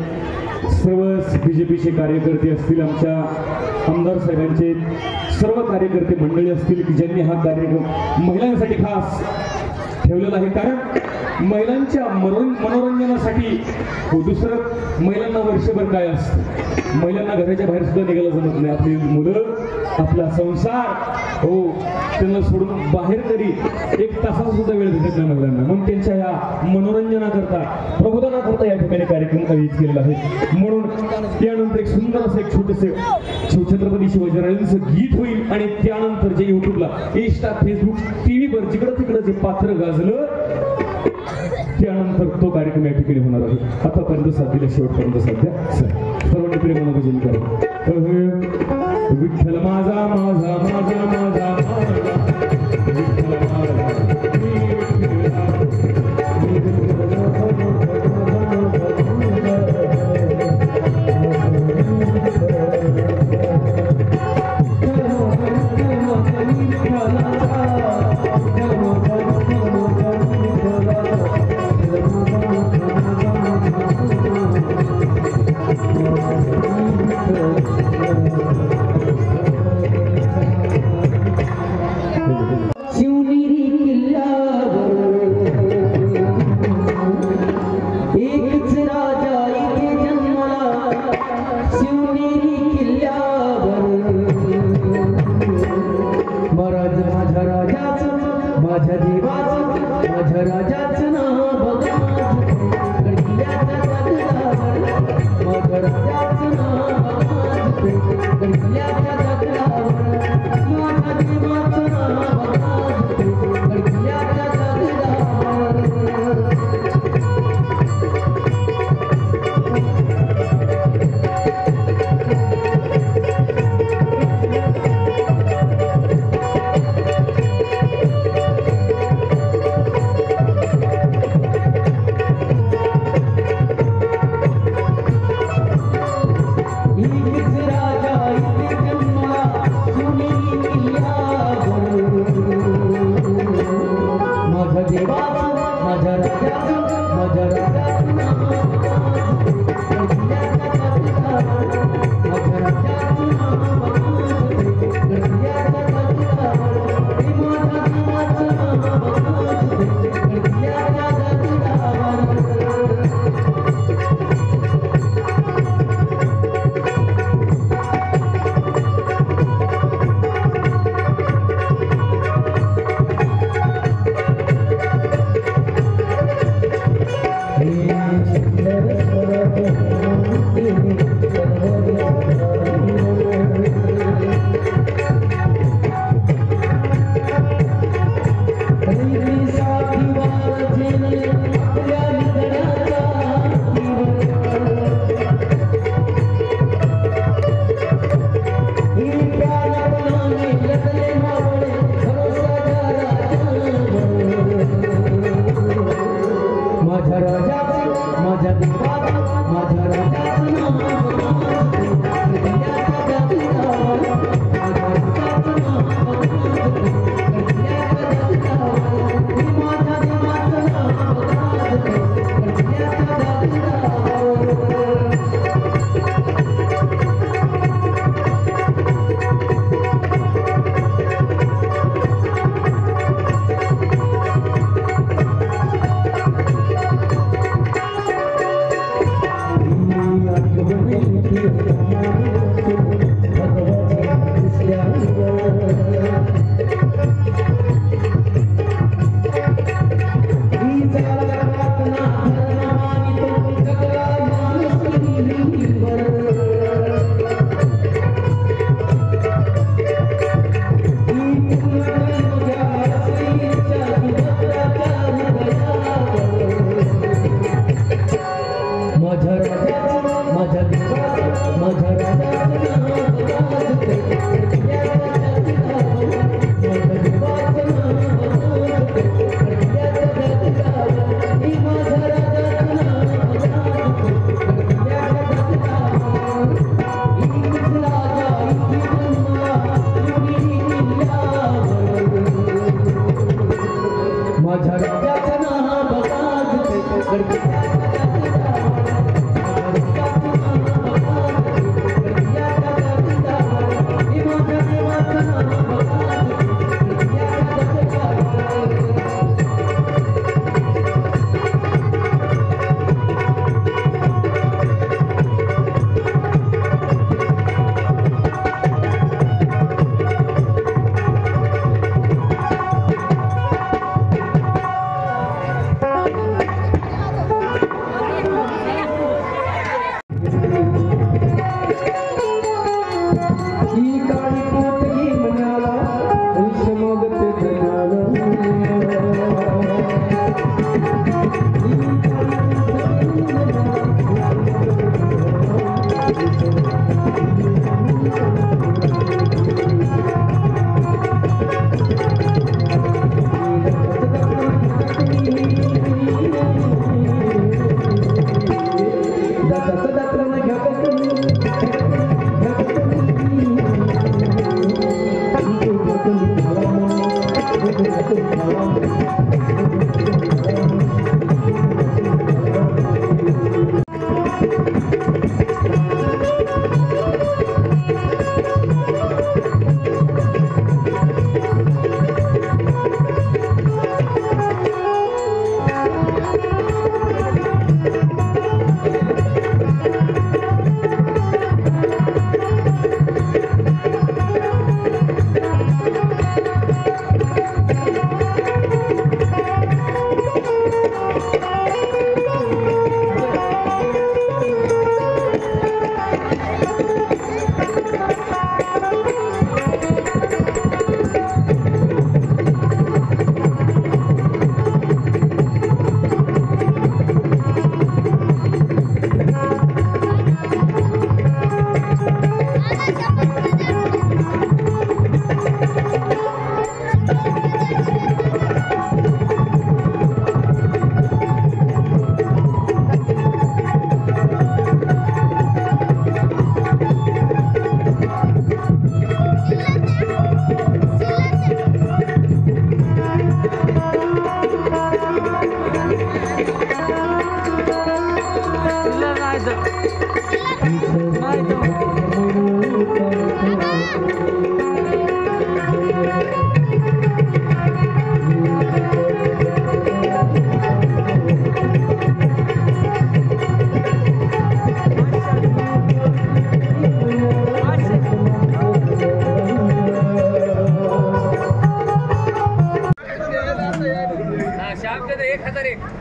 [SPEAKER 1] सर्व BJPचे कार्यकर्ते असतील, आमच्या आमदार साहेबांचे सर्व कार्यकर्ते मंडळी असतील की ज्यांनी हा कार्यक्रम महिलांसाठी खास ठेवलेला आहे. कारण महिलांच्या मनोरंजनासाठी दुसरं महिलांना वर्षभर काय असतं, महिलांना घराच्या बाहेर सुद्धा निघायला जमत नाही. आपली मुलं, आपला संसार, हो त्यांना सोडून बाहेर तरी 1 तासाचा सुद्धा वेळ भेटत नाही महिलांना. मग त्यांच्या या मनोरंजनाकरता, प्रबोधनाकरता या ठिकाणी कार्यक्रम आयोजित केलेला आहे. म्हणून त्यानंतर एक सुंदर असं एक छोटंसं छत्रपती शिवाजी राजांचं गीत होईल आणि त्यानंतर जे युट्यूबला, इंस्टा, फेसबुक, टीव्हीवर जिकडं तिकडं जे पात्र गाजलं त्यानंतर तो कार्यक्रम या ठिकाणी होणार आहे. आतापर्यंत साथ दिल्या, शेवटपर्यंत सध्या सर्वांनी प्रेमानं भजन करा. विठ्ठल माझा माझा माझा माझा विठ्ठल
[SPEAKER 3] राजा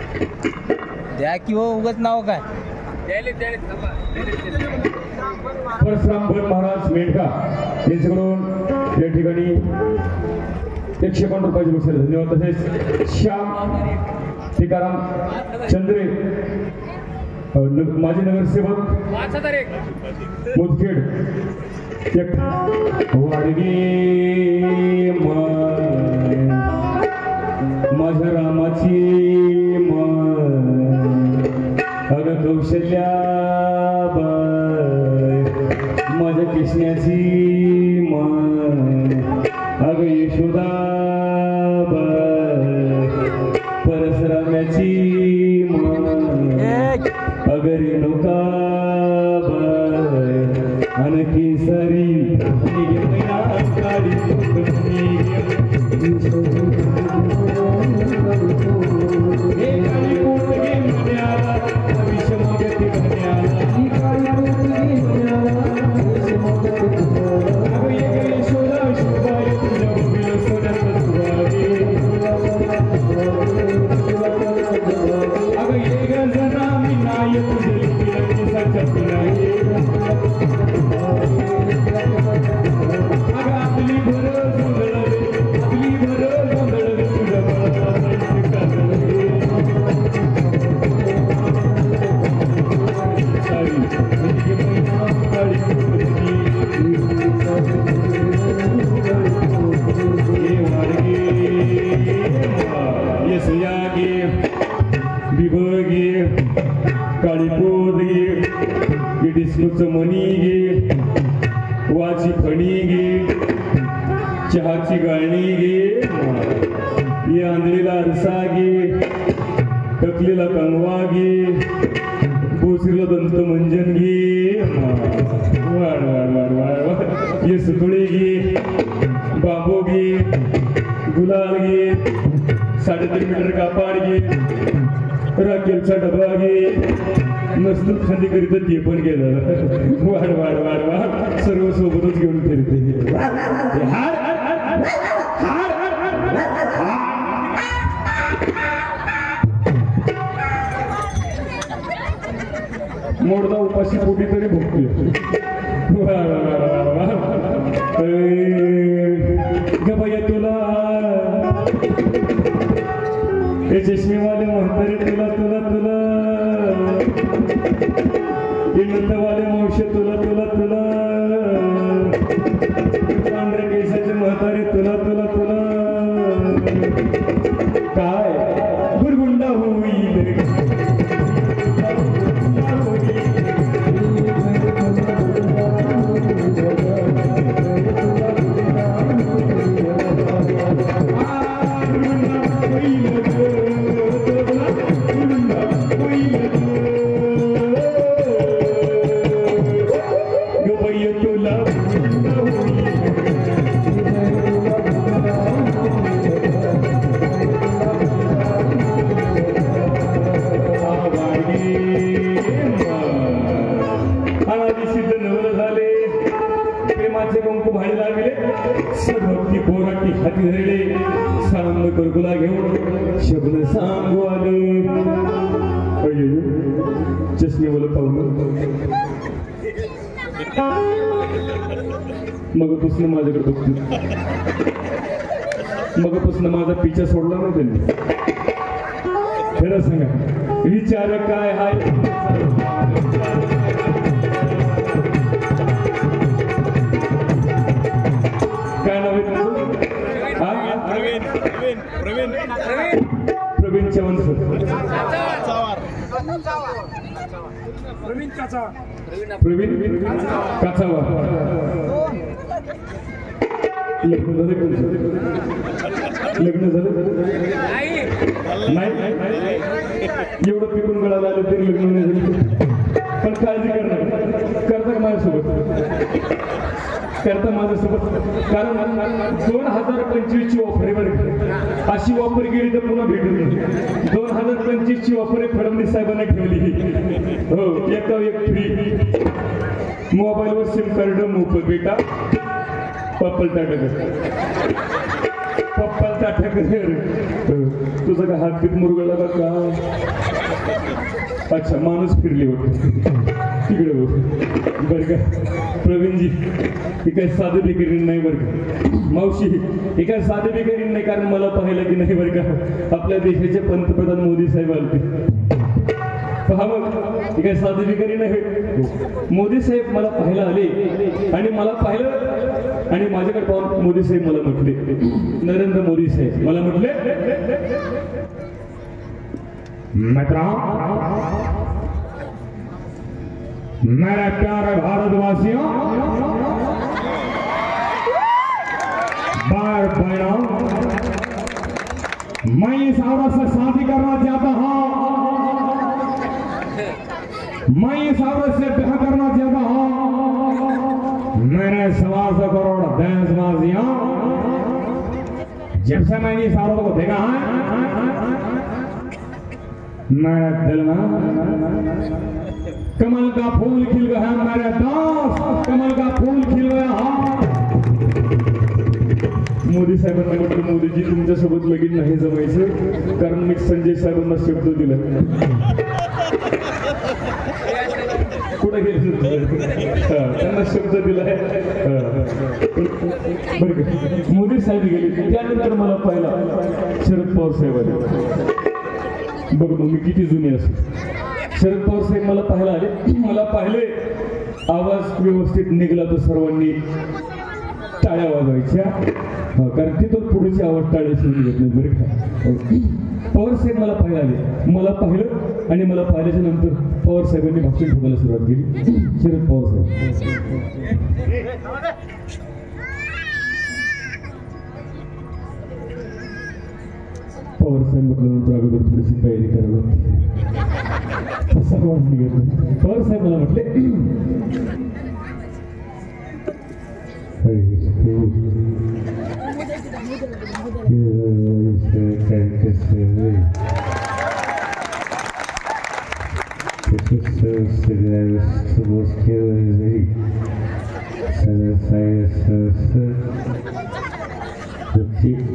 [SPEAKER 3] द्या किंवा उगत नाव काय
[SPEAKER 1] परशुराम भट महाराज मेंढका यांच्याकडून या ठिकाणी 151 रुपयाचे बक्षीस धन्यवाद. तसेच श्याम टिकाराम चंद्रे माजी नगरसेवक मुदखेड वाडगी माझ्या रामाची अग कौशल्या माझ्या कृष्णाची अग यशोदा परशुरामाची अग रेणुका आणखी सरी काळी गुळाची फणी घे, चहाची गाळणी घे, या आंधळीला आरसा घे, टकलीला कंगवा घे, बोसरीला दंत मंजन घे, वाढ वाढ वाढ वाढ वाढ, ये सुतुळी घे, बांबू घे, गुलाल घे, 3.5 मीटर कापाड घे, राखेलचा डबा घे, नसतं खाली करीत ते पण गेलं. वाढ वाढ वाढ वाढ, सर्व सोबतच घेऊन फिरते. मोडदा उपाशी पोटी तरी भोगते. गबया तुला हे चष्मेवाले म्हातारे तुला तुला तुला, हे नंदवाले मावशे तुला तुला तुला, पांढऱ्या केसाचे म्हातारे तुला तुला तुला, काय गुरगुंडा होईल. हाती धरले सांग करकुला घेऊन शब्द सांगू आले. चष्मे मला पाहून मगपासून माझ्याकडे बघतो, मगपासून माझा पिछा सोडला ना त्यांनी. खरं सांगा विचार काय आहे. काय नाव आहे प्रवीण चव्हाण सर. प्रवीण काचावा. लग्न झालं? लग्न झालं नाही? एवढं पिकून गळाला आलं तरी लग्न नाही झालं. पण काळजी करणार करता माझ्यासोबत, करता माझ्यासोबत. कारण 2025 ची ऑफर आहे बरं. अशी ऑफर गेली तर पुन्हा भेटत नाही. 2025 ची ऑफर आहे फडणवीस साहेबांना ठेवली. हो, एका एक फ्री. मोबाईलवर सिम कार्ड मोफत बेटा. पप्पल ताटक पप्पल ताटक. तुझा का हात पीत मुरगळला का? अच्छा, माणूस फिरली होती तिकडे हो. बरं का प्रवीणजी, ही काही साधे बिकरीन नाही बरं का. मावशी, ही काही साधे बिकरीन नाही, कारण मला पाहिलं की नाही बरं का आपल्या देशाचे पंतप्रधान मोदी साहेब आलते. पहा मग, ही काही साधे बिकरी नाही. मोदी साहेब मला पाहायला आले आणि मला पाहिलं आणि माझ्याकडे पाहून मोदी साहेब मला म्हटले, नरेंद्र मोदी साहेब मला म्हटले, मित्रों, मेरे प्यारे भारतवासियों, भाई बहनों, मैं इस औरत से शादी करना चाहता हूँ. मैं इस औरत से ब्याह करना चाहता हूँ. मेरे 125 करोड़ देशवासियों, जब से मैंने इस औरत को देखा है मेरे दिल में कमल का फूल खिल गया है. मेरे दोस्त, कमल का फूल खिल गया. मोदी साहेबांना म्हटलं, मोदीजी तुमच्यासोबत लगीन नाही जमायचं, कारण मी संजय साहेबांना शब्द दिला. कुठे गेले? त्यांना शब्द दिलाय. मोदी साहेब गेले. त्यानंतर मला पाहिला शरद पवार साहेबांनी. बघ मी किती जुने असतो. शरद पवार साहेब मला पाहायला आले. मला पाहिले, आवाज व्यवस्थित निघाला तर सर्वांनी टाळ्या वाजवायच्या, कारण तिथून पुढची आवाज टाळ्या शिवून घेत नाही बरं का. पवार साहेब मला पाहायला आले. मला पाहिलं आणि मला पाहिल्याच्या नंतर पवार साहेबांनी भाषण ठेवायला सुरुवात केली. शरद पवार साहेब, पवार साहेब म्हटल्यानंतर अगोदर थोडीशी तयारी करावी लागते. तसा आवाज निघत नाही. पवार साहेब मला म्हटले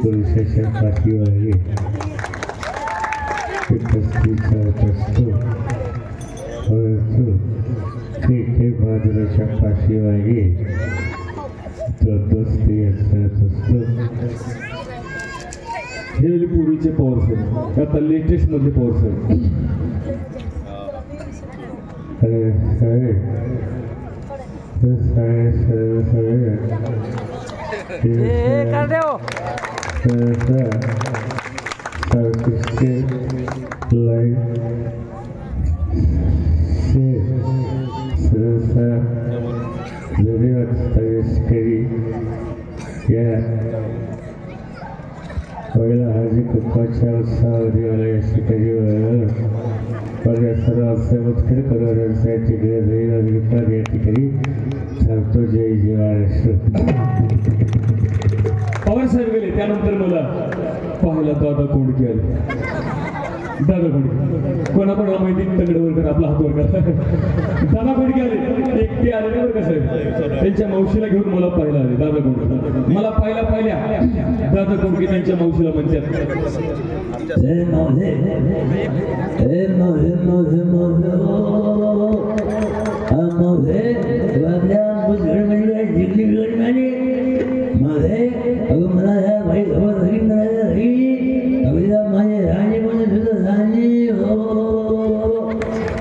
[SPEAKER 5] पुरुषाच्या पाठीवागे पस्तीचा असतो परंतु ते बाजूच्या पाठीवागे तो दोस्ती असत असतो.
[SPEAKER 1] हे झाले पूर्वीचे पवार साहेब. आता लेटेस्ट मधले पवार साहेब.
[SPEAKER 5] पहिला हाजी कुप्पाच्या उत्साहावरील सर्व अवसर करण्यासाठी या ठिकाणी सांगतो जय जय महाराष्ट्र.
[SPEAKER 1] पवार साहेब गेले. त्यानंतर मला पाहायला दादा कोंडके आले. दादा कोंडके कोणाकोणाला माहिती तंगडवर कर आपला हात वर कर. दादा कोंडके आले. एकटे आले बरं का साहेब. त्यांच्या मावशीला घेऊन मला पाहायला आले दादा कोंडके. मला पाहिल्या दादा कोंडके त्यांच्या मावशीला म्हणतात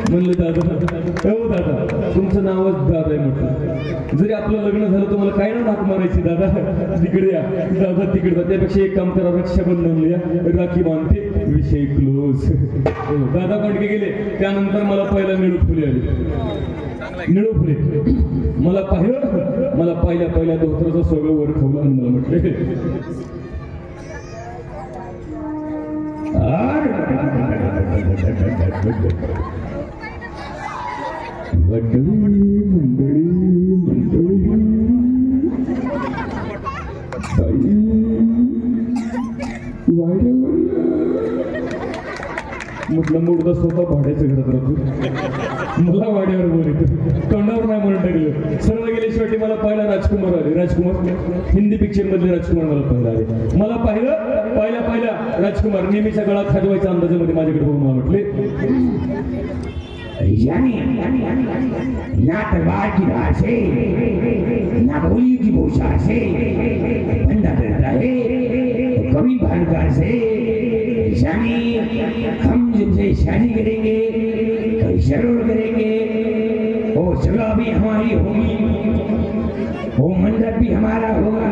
[SPEAKER 1] म्हणलं दादा हो दादा तुमचं नावच दादा आहे म्हटलं. जरी आपलं लग्न झालं तुम्हाला काय ना नाक मारायची दादा तिकडे या दादा तिकडे जा. त्यापेक्षा एक काम करा रक्षाबंधन या राखी बांधते विषय क्लोज. दादा कोंडके गेले. त्यानंतर मला पहिला निळू फुले आले. निळू फुले मला पहिल्या धोत्राचं सगळं वर ठेवलं आणि मला म्हटले म्हटलं मुडदा स्वतः भाड्याचं घरात राहतो. मला वाड्यावर बोल येतो. तोंडावर नाही म्हणून टाकलं. सर्व गेले. शेवटी मला पाहिला राजकुमार आले. राजकुमार हिंदी पिक्चर मधले राजकुमार मला पाहिला आले. मला पाहिलं राजकुमार नेहमीच्या गळात खाजवायच्या अंदाजामध्ये माझ्याकडे बघून मला म्हटले
[SPEAKER 5] ना तलवार की धार से ना गोली की बौछार से बंदा डरता है कभी भानकार से यानी हम जिनसे शादी करेंगे कभी जरूर करेंगे. वो जगह भी हमारी होगी, वो मंडप भी हमारा होगा,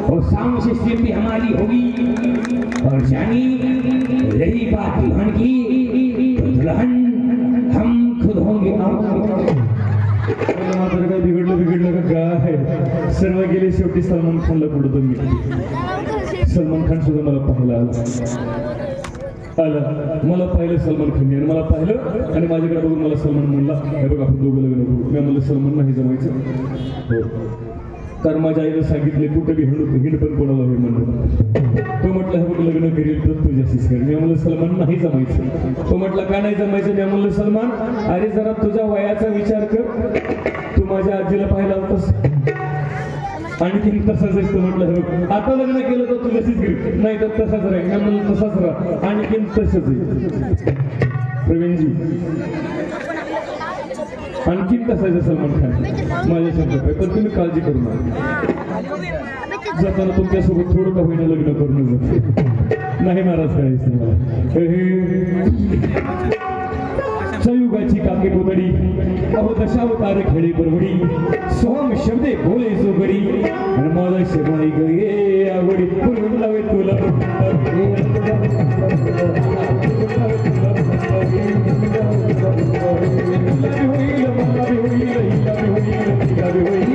[SPEAKER 5] वो साउंड सिस्टम भी हमारी होगी. और जानी रही बात दुल्हन की तो दुल्हन हम खुद होंगे.
[SPEAKER 1] मात्र काय बिघडलं का काय. सर्व गेले. शेवटी सलमान खानला पुढे मी सलमान खान सुद्धा मला पाहायला आला. मला पाहिलं सलमान खानने मला पाहिलं आणि माझ्याकडे बघून मला सलमान म्हणला हे बघ आपण दोघं लग्न करू. मी म्हणलं सलमान नाही जमायचं हो. कारण माझ्या आईनं सांगितले कुठं बी हिंड पण कोणाला हे म्हणलं. तो म्हटलं हे बघ लग्न करेल तर तुझ्याशीच कर. मी म्हणलं सलमान नाही जमायचं. तो म्हटलं का नाही जमायचं. मी म्हणलं सलमान अरे जरा तुझ्या वयाचा विचार कर. तू माझ्या आजीला पाहायला होतास आणखी तसाच असतो. म्हटलं हे बघ आता लग्न केलं तर तुझ्याशीच कर नाही तर तसाच राहील. मी म्हणलं तसाच राहा आणखी तसंच आहे प्रवीणजी. आणखीन कसायचं सलमान खान माझ्या शब्दात आहे. पण तुम्ही काळजी करू नका. जाताना तुमच्यासोबत थोडं का होईना लग्न करून जाते नाही नाराज करायचं मला. संयुगाची काके कोदडी अहो दशावतार खेळे परवडी सोहम शब्दे भोले जोगडी आणि माझा शबाई गे आवडी फुलून लावे तुला होईल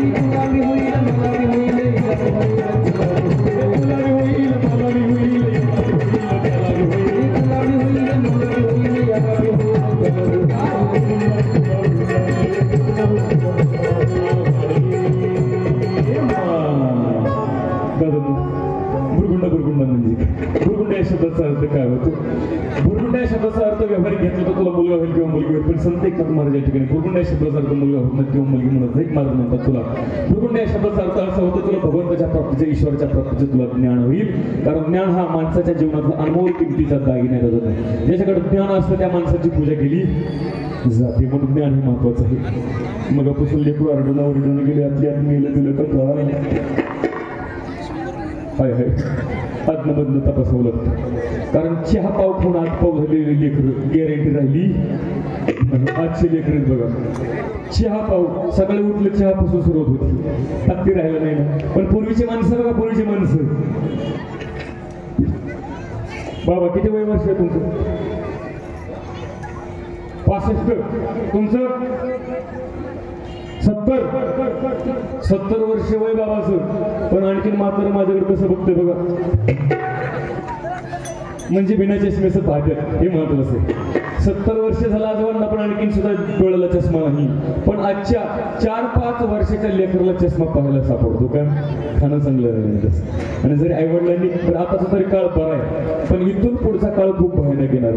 [SPEAKER 2] बुरगुंडा म्हणजे बुरगुंडा या शब्दाचा अर्थ काय होतो? बुरगुंडा या शब्दाचा अर्थ व्यावहारिक घेतला तर तुला मुलगा होईल किंवा मुलगी होईल, पण संत एकनाथ महाराज या ठिकाणी बुरगुंडा या शब्दाचा अर्थ मुलगा होत नाही किंवा मुलगी म्हणत नाही. महाराज म्हणतात तुला बुरगुंडा या शब्दाचा अर्थ असा होतो तुला भगवंताच्या प्राप्तीचे, ईश्वराच्या प्राप्तीचे तुला ज्ञान होईल. कारण ज्ञान हा माणसाच्या जीवनातला अनमोल किमतीचा दागिना जात नाही. ज्याच्याकडे ज्ञान असतं त्या माणसाची पूजा केली जाते, म्हणून ज्ञान हे महत्वाचं आहे. मग पासून लेकरू आरडून गेले, आतल्या आत मेलं दिलं तर काय हाय हाय आत्मबंध तपासावं लागतं. कारण चहा पाव खाऊन आतपाव झालेली लेकरं गॅरंटी राहिली. आजचे लेकर बघा, चहा पाव सकाळी उठले चहापासून सुरुवात होती, ताकदी राहिलं नाही ना. पण पूर्वीचे माणसं बघा, पूर्वीचे माणसं. बाबा किती वय वर्ष आहे तुमचं? 65. तुमचं 70 वर्ष वय बाबाचं. पण आणखीन मात्र माझ्याकडे कसं बघतोय बघा, म्हणजे बिना चष्मेचं पाहतं, हे महत्वाचं आहे. 70 वर्ष झालं आजोबांना, पण आणखीन सुद्धा डोळ्याला चष्मा नाही. पण आजच्या 4-5 वर्षाच्या लेकरला चष्मा पाहायला सापडतो. का? खाणं चांगलं राहिलं. आणि जरी आईवडिलांनी, पण आताचा तरी काळ बरा आहे, पण इथून पुढचा काळ खूप भयानक येणार.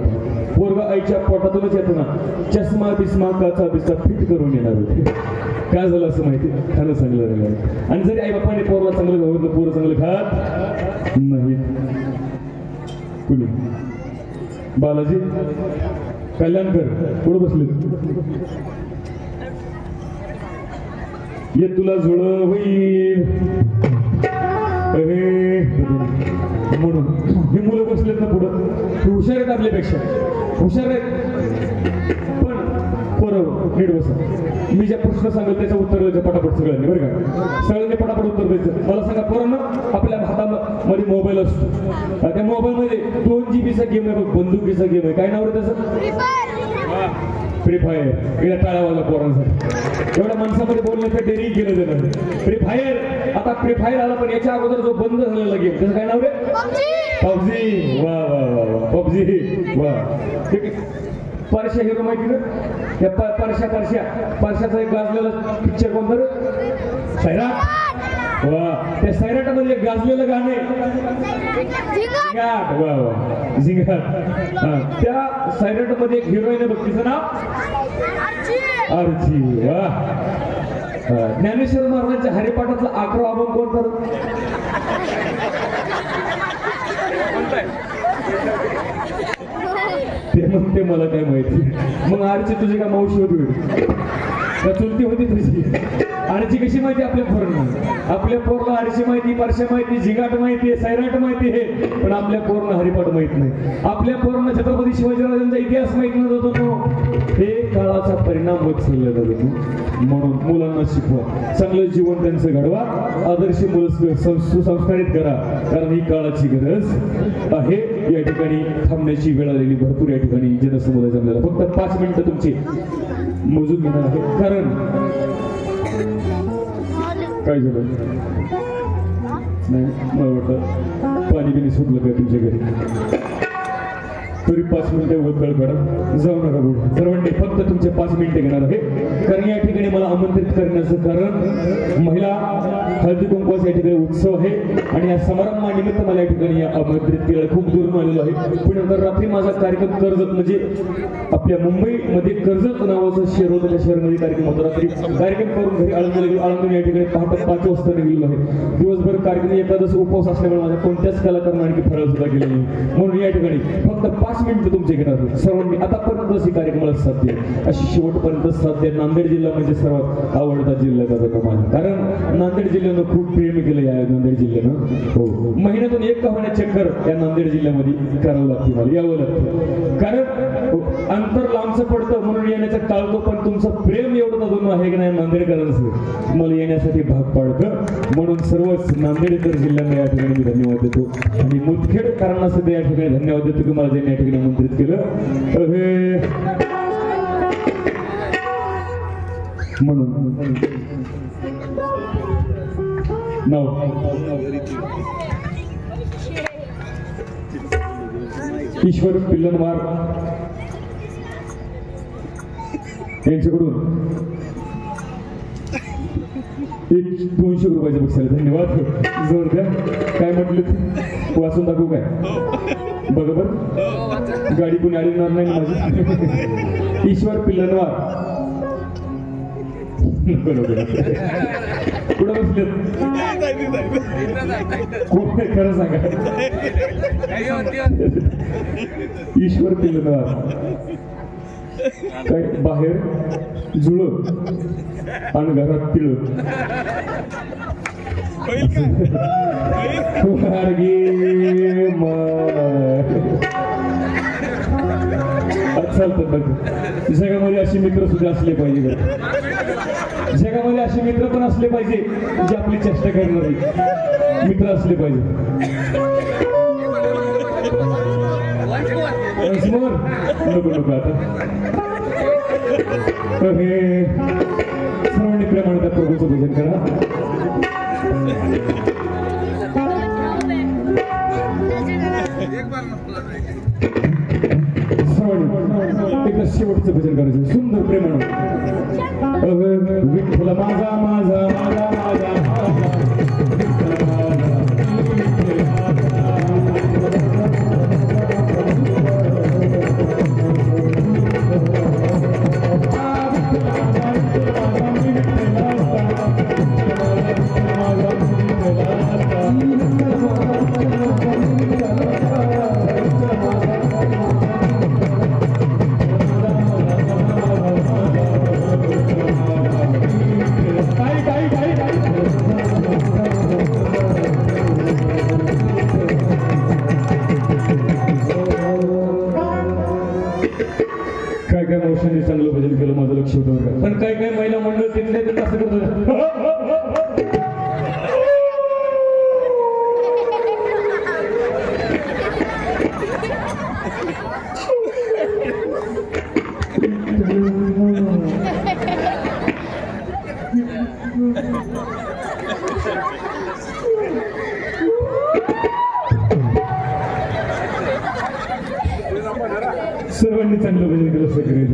[SPEAKER 2] पोरगा आईच्या पोटातूनच येतो ना, चष्मा बिस्मा काचा बिस्ता फिट करून येणार होते. काय झालं असं माहिती? खाणं चांगलं राहिलं. आणि जरी आई बापाने पोरला चांगलं घावलं, पोरं चांगलं खात नाही. कुणी बालाजी कल्याणकर पुढे बसले, ये तुला जुळ होईल म्हणून हे मुलं बसलेत ना पुढं. हुशार आहेत आपल्यापेक्षा, हुशार आहेत. पण पोरं नीट बसा. मी ज्या प्रश्न सांगेल त्याचं उत्तर द्यायचं पटापट सगळ्यांनी, बरं का? सगळ्यांनी पटापट उत्तर द्यायचं. मला सांगा, पोरांनो, आपल्या हातामध्ये मोबाईल असतो, त्या मोबाईलमध्ये 2 GB गेम आहे, बंदुकीचा गेम आहे. काय नाव आहे त्याचं? Free fire. गेल्या टाळावाला पोरांसाठी. एवढ्या माणसामध्ये बोलण्याचं डेअरी केलं जातं. Free fire. आता फ्री फायर आला, पण याच्या अगोदर जो बंद झालेला गेम त्याचं काय नाव रे? पबजी. वा वा वा वा, पबजी. वा. ठीक आहे. परशा हिरो माहिती ना? त्या परशाचा एक गाजलेला पिक्चर कोणतं रे? सैराट. वा. त्या सैराटामध्ये एक गाजलेलं गाणे झिंगाट. वा वा, झिंगाट. त्या सैराटमध्ये एक हिरोईन आहे बघ, तिचं नाव आर्ची. वा. ज्ञानेश्वर महाराजांच्या हरिपाठातला 11वा अभंग कोणता? ते म्हणते मला काय माहिती. मग आरची तुझी का मावशी होती का चुलती होती तुझी? आरची कशी माहिती आपल्या पोरांना? आपल्या पोरला आरची माहिती, परशा माहिती, झिंगाट माहिती, सैराट माहिती आहे, पण आपल्या पोरांना हरिपाठ माहित नाही. आपल्या पोरांना छत्रपती शिवाजीराजांचा इतिहास माहित नव्हता. हे काळाचा परिणाम होत चाललेला होतो. म्हणून मुलांना शिकवा, चांगलं जीवन त्यांचं घडवा, आदर्श मुलं सुसंस्कारित करा, कारण ही काळाची गरज आहे. या ठिकाणी थांबण्याची वेळ आलेली भरपूर. या ठिकाणी जनसमुदाय जमलेला. फक्त 5 मिनिटं तुमची मोजून घेणार आहे. कारण काय झालं नाही, मला वाटतं पाणी बिनी सुटलं काय तुमच्या घरी, तरी 5 मिनिटे वकळ काढा, जाऊ नका बोल. सर्वांनी फक्त तुमचे 5 मिनिटे घेणार आहे. कारण या ठिकाणी मला आमंत्रित करण्याचं कारण महिला हळदी कुंकवाचा या ठिकाणी उत्सव आहे, आणि या समारंभानिमित्त मला या ठिकाणी आमंत्रित केलं. खूप दुरून आलेलो आहे. पुण्यात रात्री माझा कार्यक्रम कर्जत, म्हणजे आपल्या मुंबईमध्ये कर्जत नावाचं शहर होतं, त्या शहरामध्ये कार्यक्रम होता. रात्री कार्यक्रम करून घरी आळंदून या ठिकाणी पहाटे 5 वाजता निघलेलो आहे. दिवसभर कार्यक्रम एखादाच उपवास असल्यामुळे माझ्या कोणत्याच कलाकारांना आणखी फराळ सुद्धा केला नाही. म्हणून या ठिकाणी फक्त 5 मिनिटं तुमचे घेणार. सर्वांनी आतापर्यंत जशी कार्यक्रमाला साथ द्या, अशी शेवटपर्यंत साथ द्या. नांदेड जिल्हा म्हणजे सर्वात आवडता जिल्हा जातो माझा, कारण नांदेड जिल्ह्यानं खूप प्रेम केलं या नांदेड जिल्ह्यानं. हो, महिन्यातून एक का होण्या चक्कर या नांदेड जिल्ह्यामध्ये करावं लागते, मला यावं लागतं. कारण अंतर लांबचं पडतं, म्हणून येण्याचं टाळतो. पण तुमचं प्रेम एवढं अजून आहे की नाही नांदेडकरांचं, मला येण्यासाठी भाग पाडतं. म्हणून सर्वच नांदेडकर जिल्ह्यांना या ठिकाणी मी धन्यवाद देतो, आणि मुदखेडकरांना सुद्धा या ठिकाणी धन्यवाद देतो की मला ज्यांनी या ठिकाणी आमंत्रित केलं. म्हणून
[SPEAKER 1] नाव ईश्वर पिल्लनवार यांच्याकडून 200 रुपयाचे बक्षीस. धन्यवाद. जोर द्या. काय म्हटलं वाचून दाखवू काय? बघा बरं, गाडी कोणी आलेणार नाही ना माझी. ईश्वर पिल्लनवार कुठं बसले? कोण खरं सांगा. ईश्वर पिल्लनवार काय बाहेर जुळ आणि घरात तिळ. चालतात बघ. जगामध्ये असे मित्र सुद्धा असले पाहिजे. जगामध्ये असे मित्र पण असले पाहिजे जे आपली चेष्टा करणारे मित्र असले पाहिजे. नको नको आता सर्वांनी प्रेमाने त्या प्रभूचं भजन करा. सर्वांनी एकदा शेवटचं भजन करायचं सुंदर प्रेमानं. विठ्ठल माझा माझा माझा माझा चांगलं भजन केलं. माझं लक्ष होतं. पण काय काय महिला मंडळ तिथले असं करतो. सर्वांनी चांगलं भजन केलं. सगळे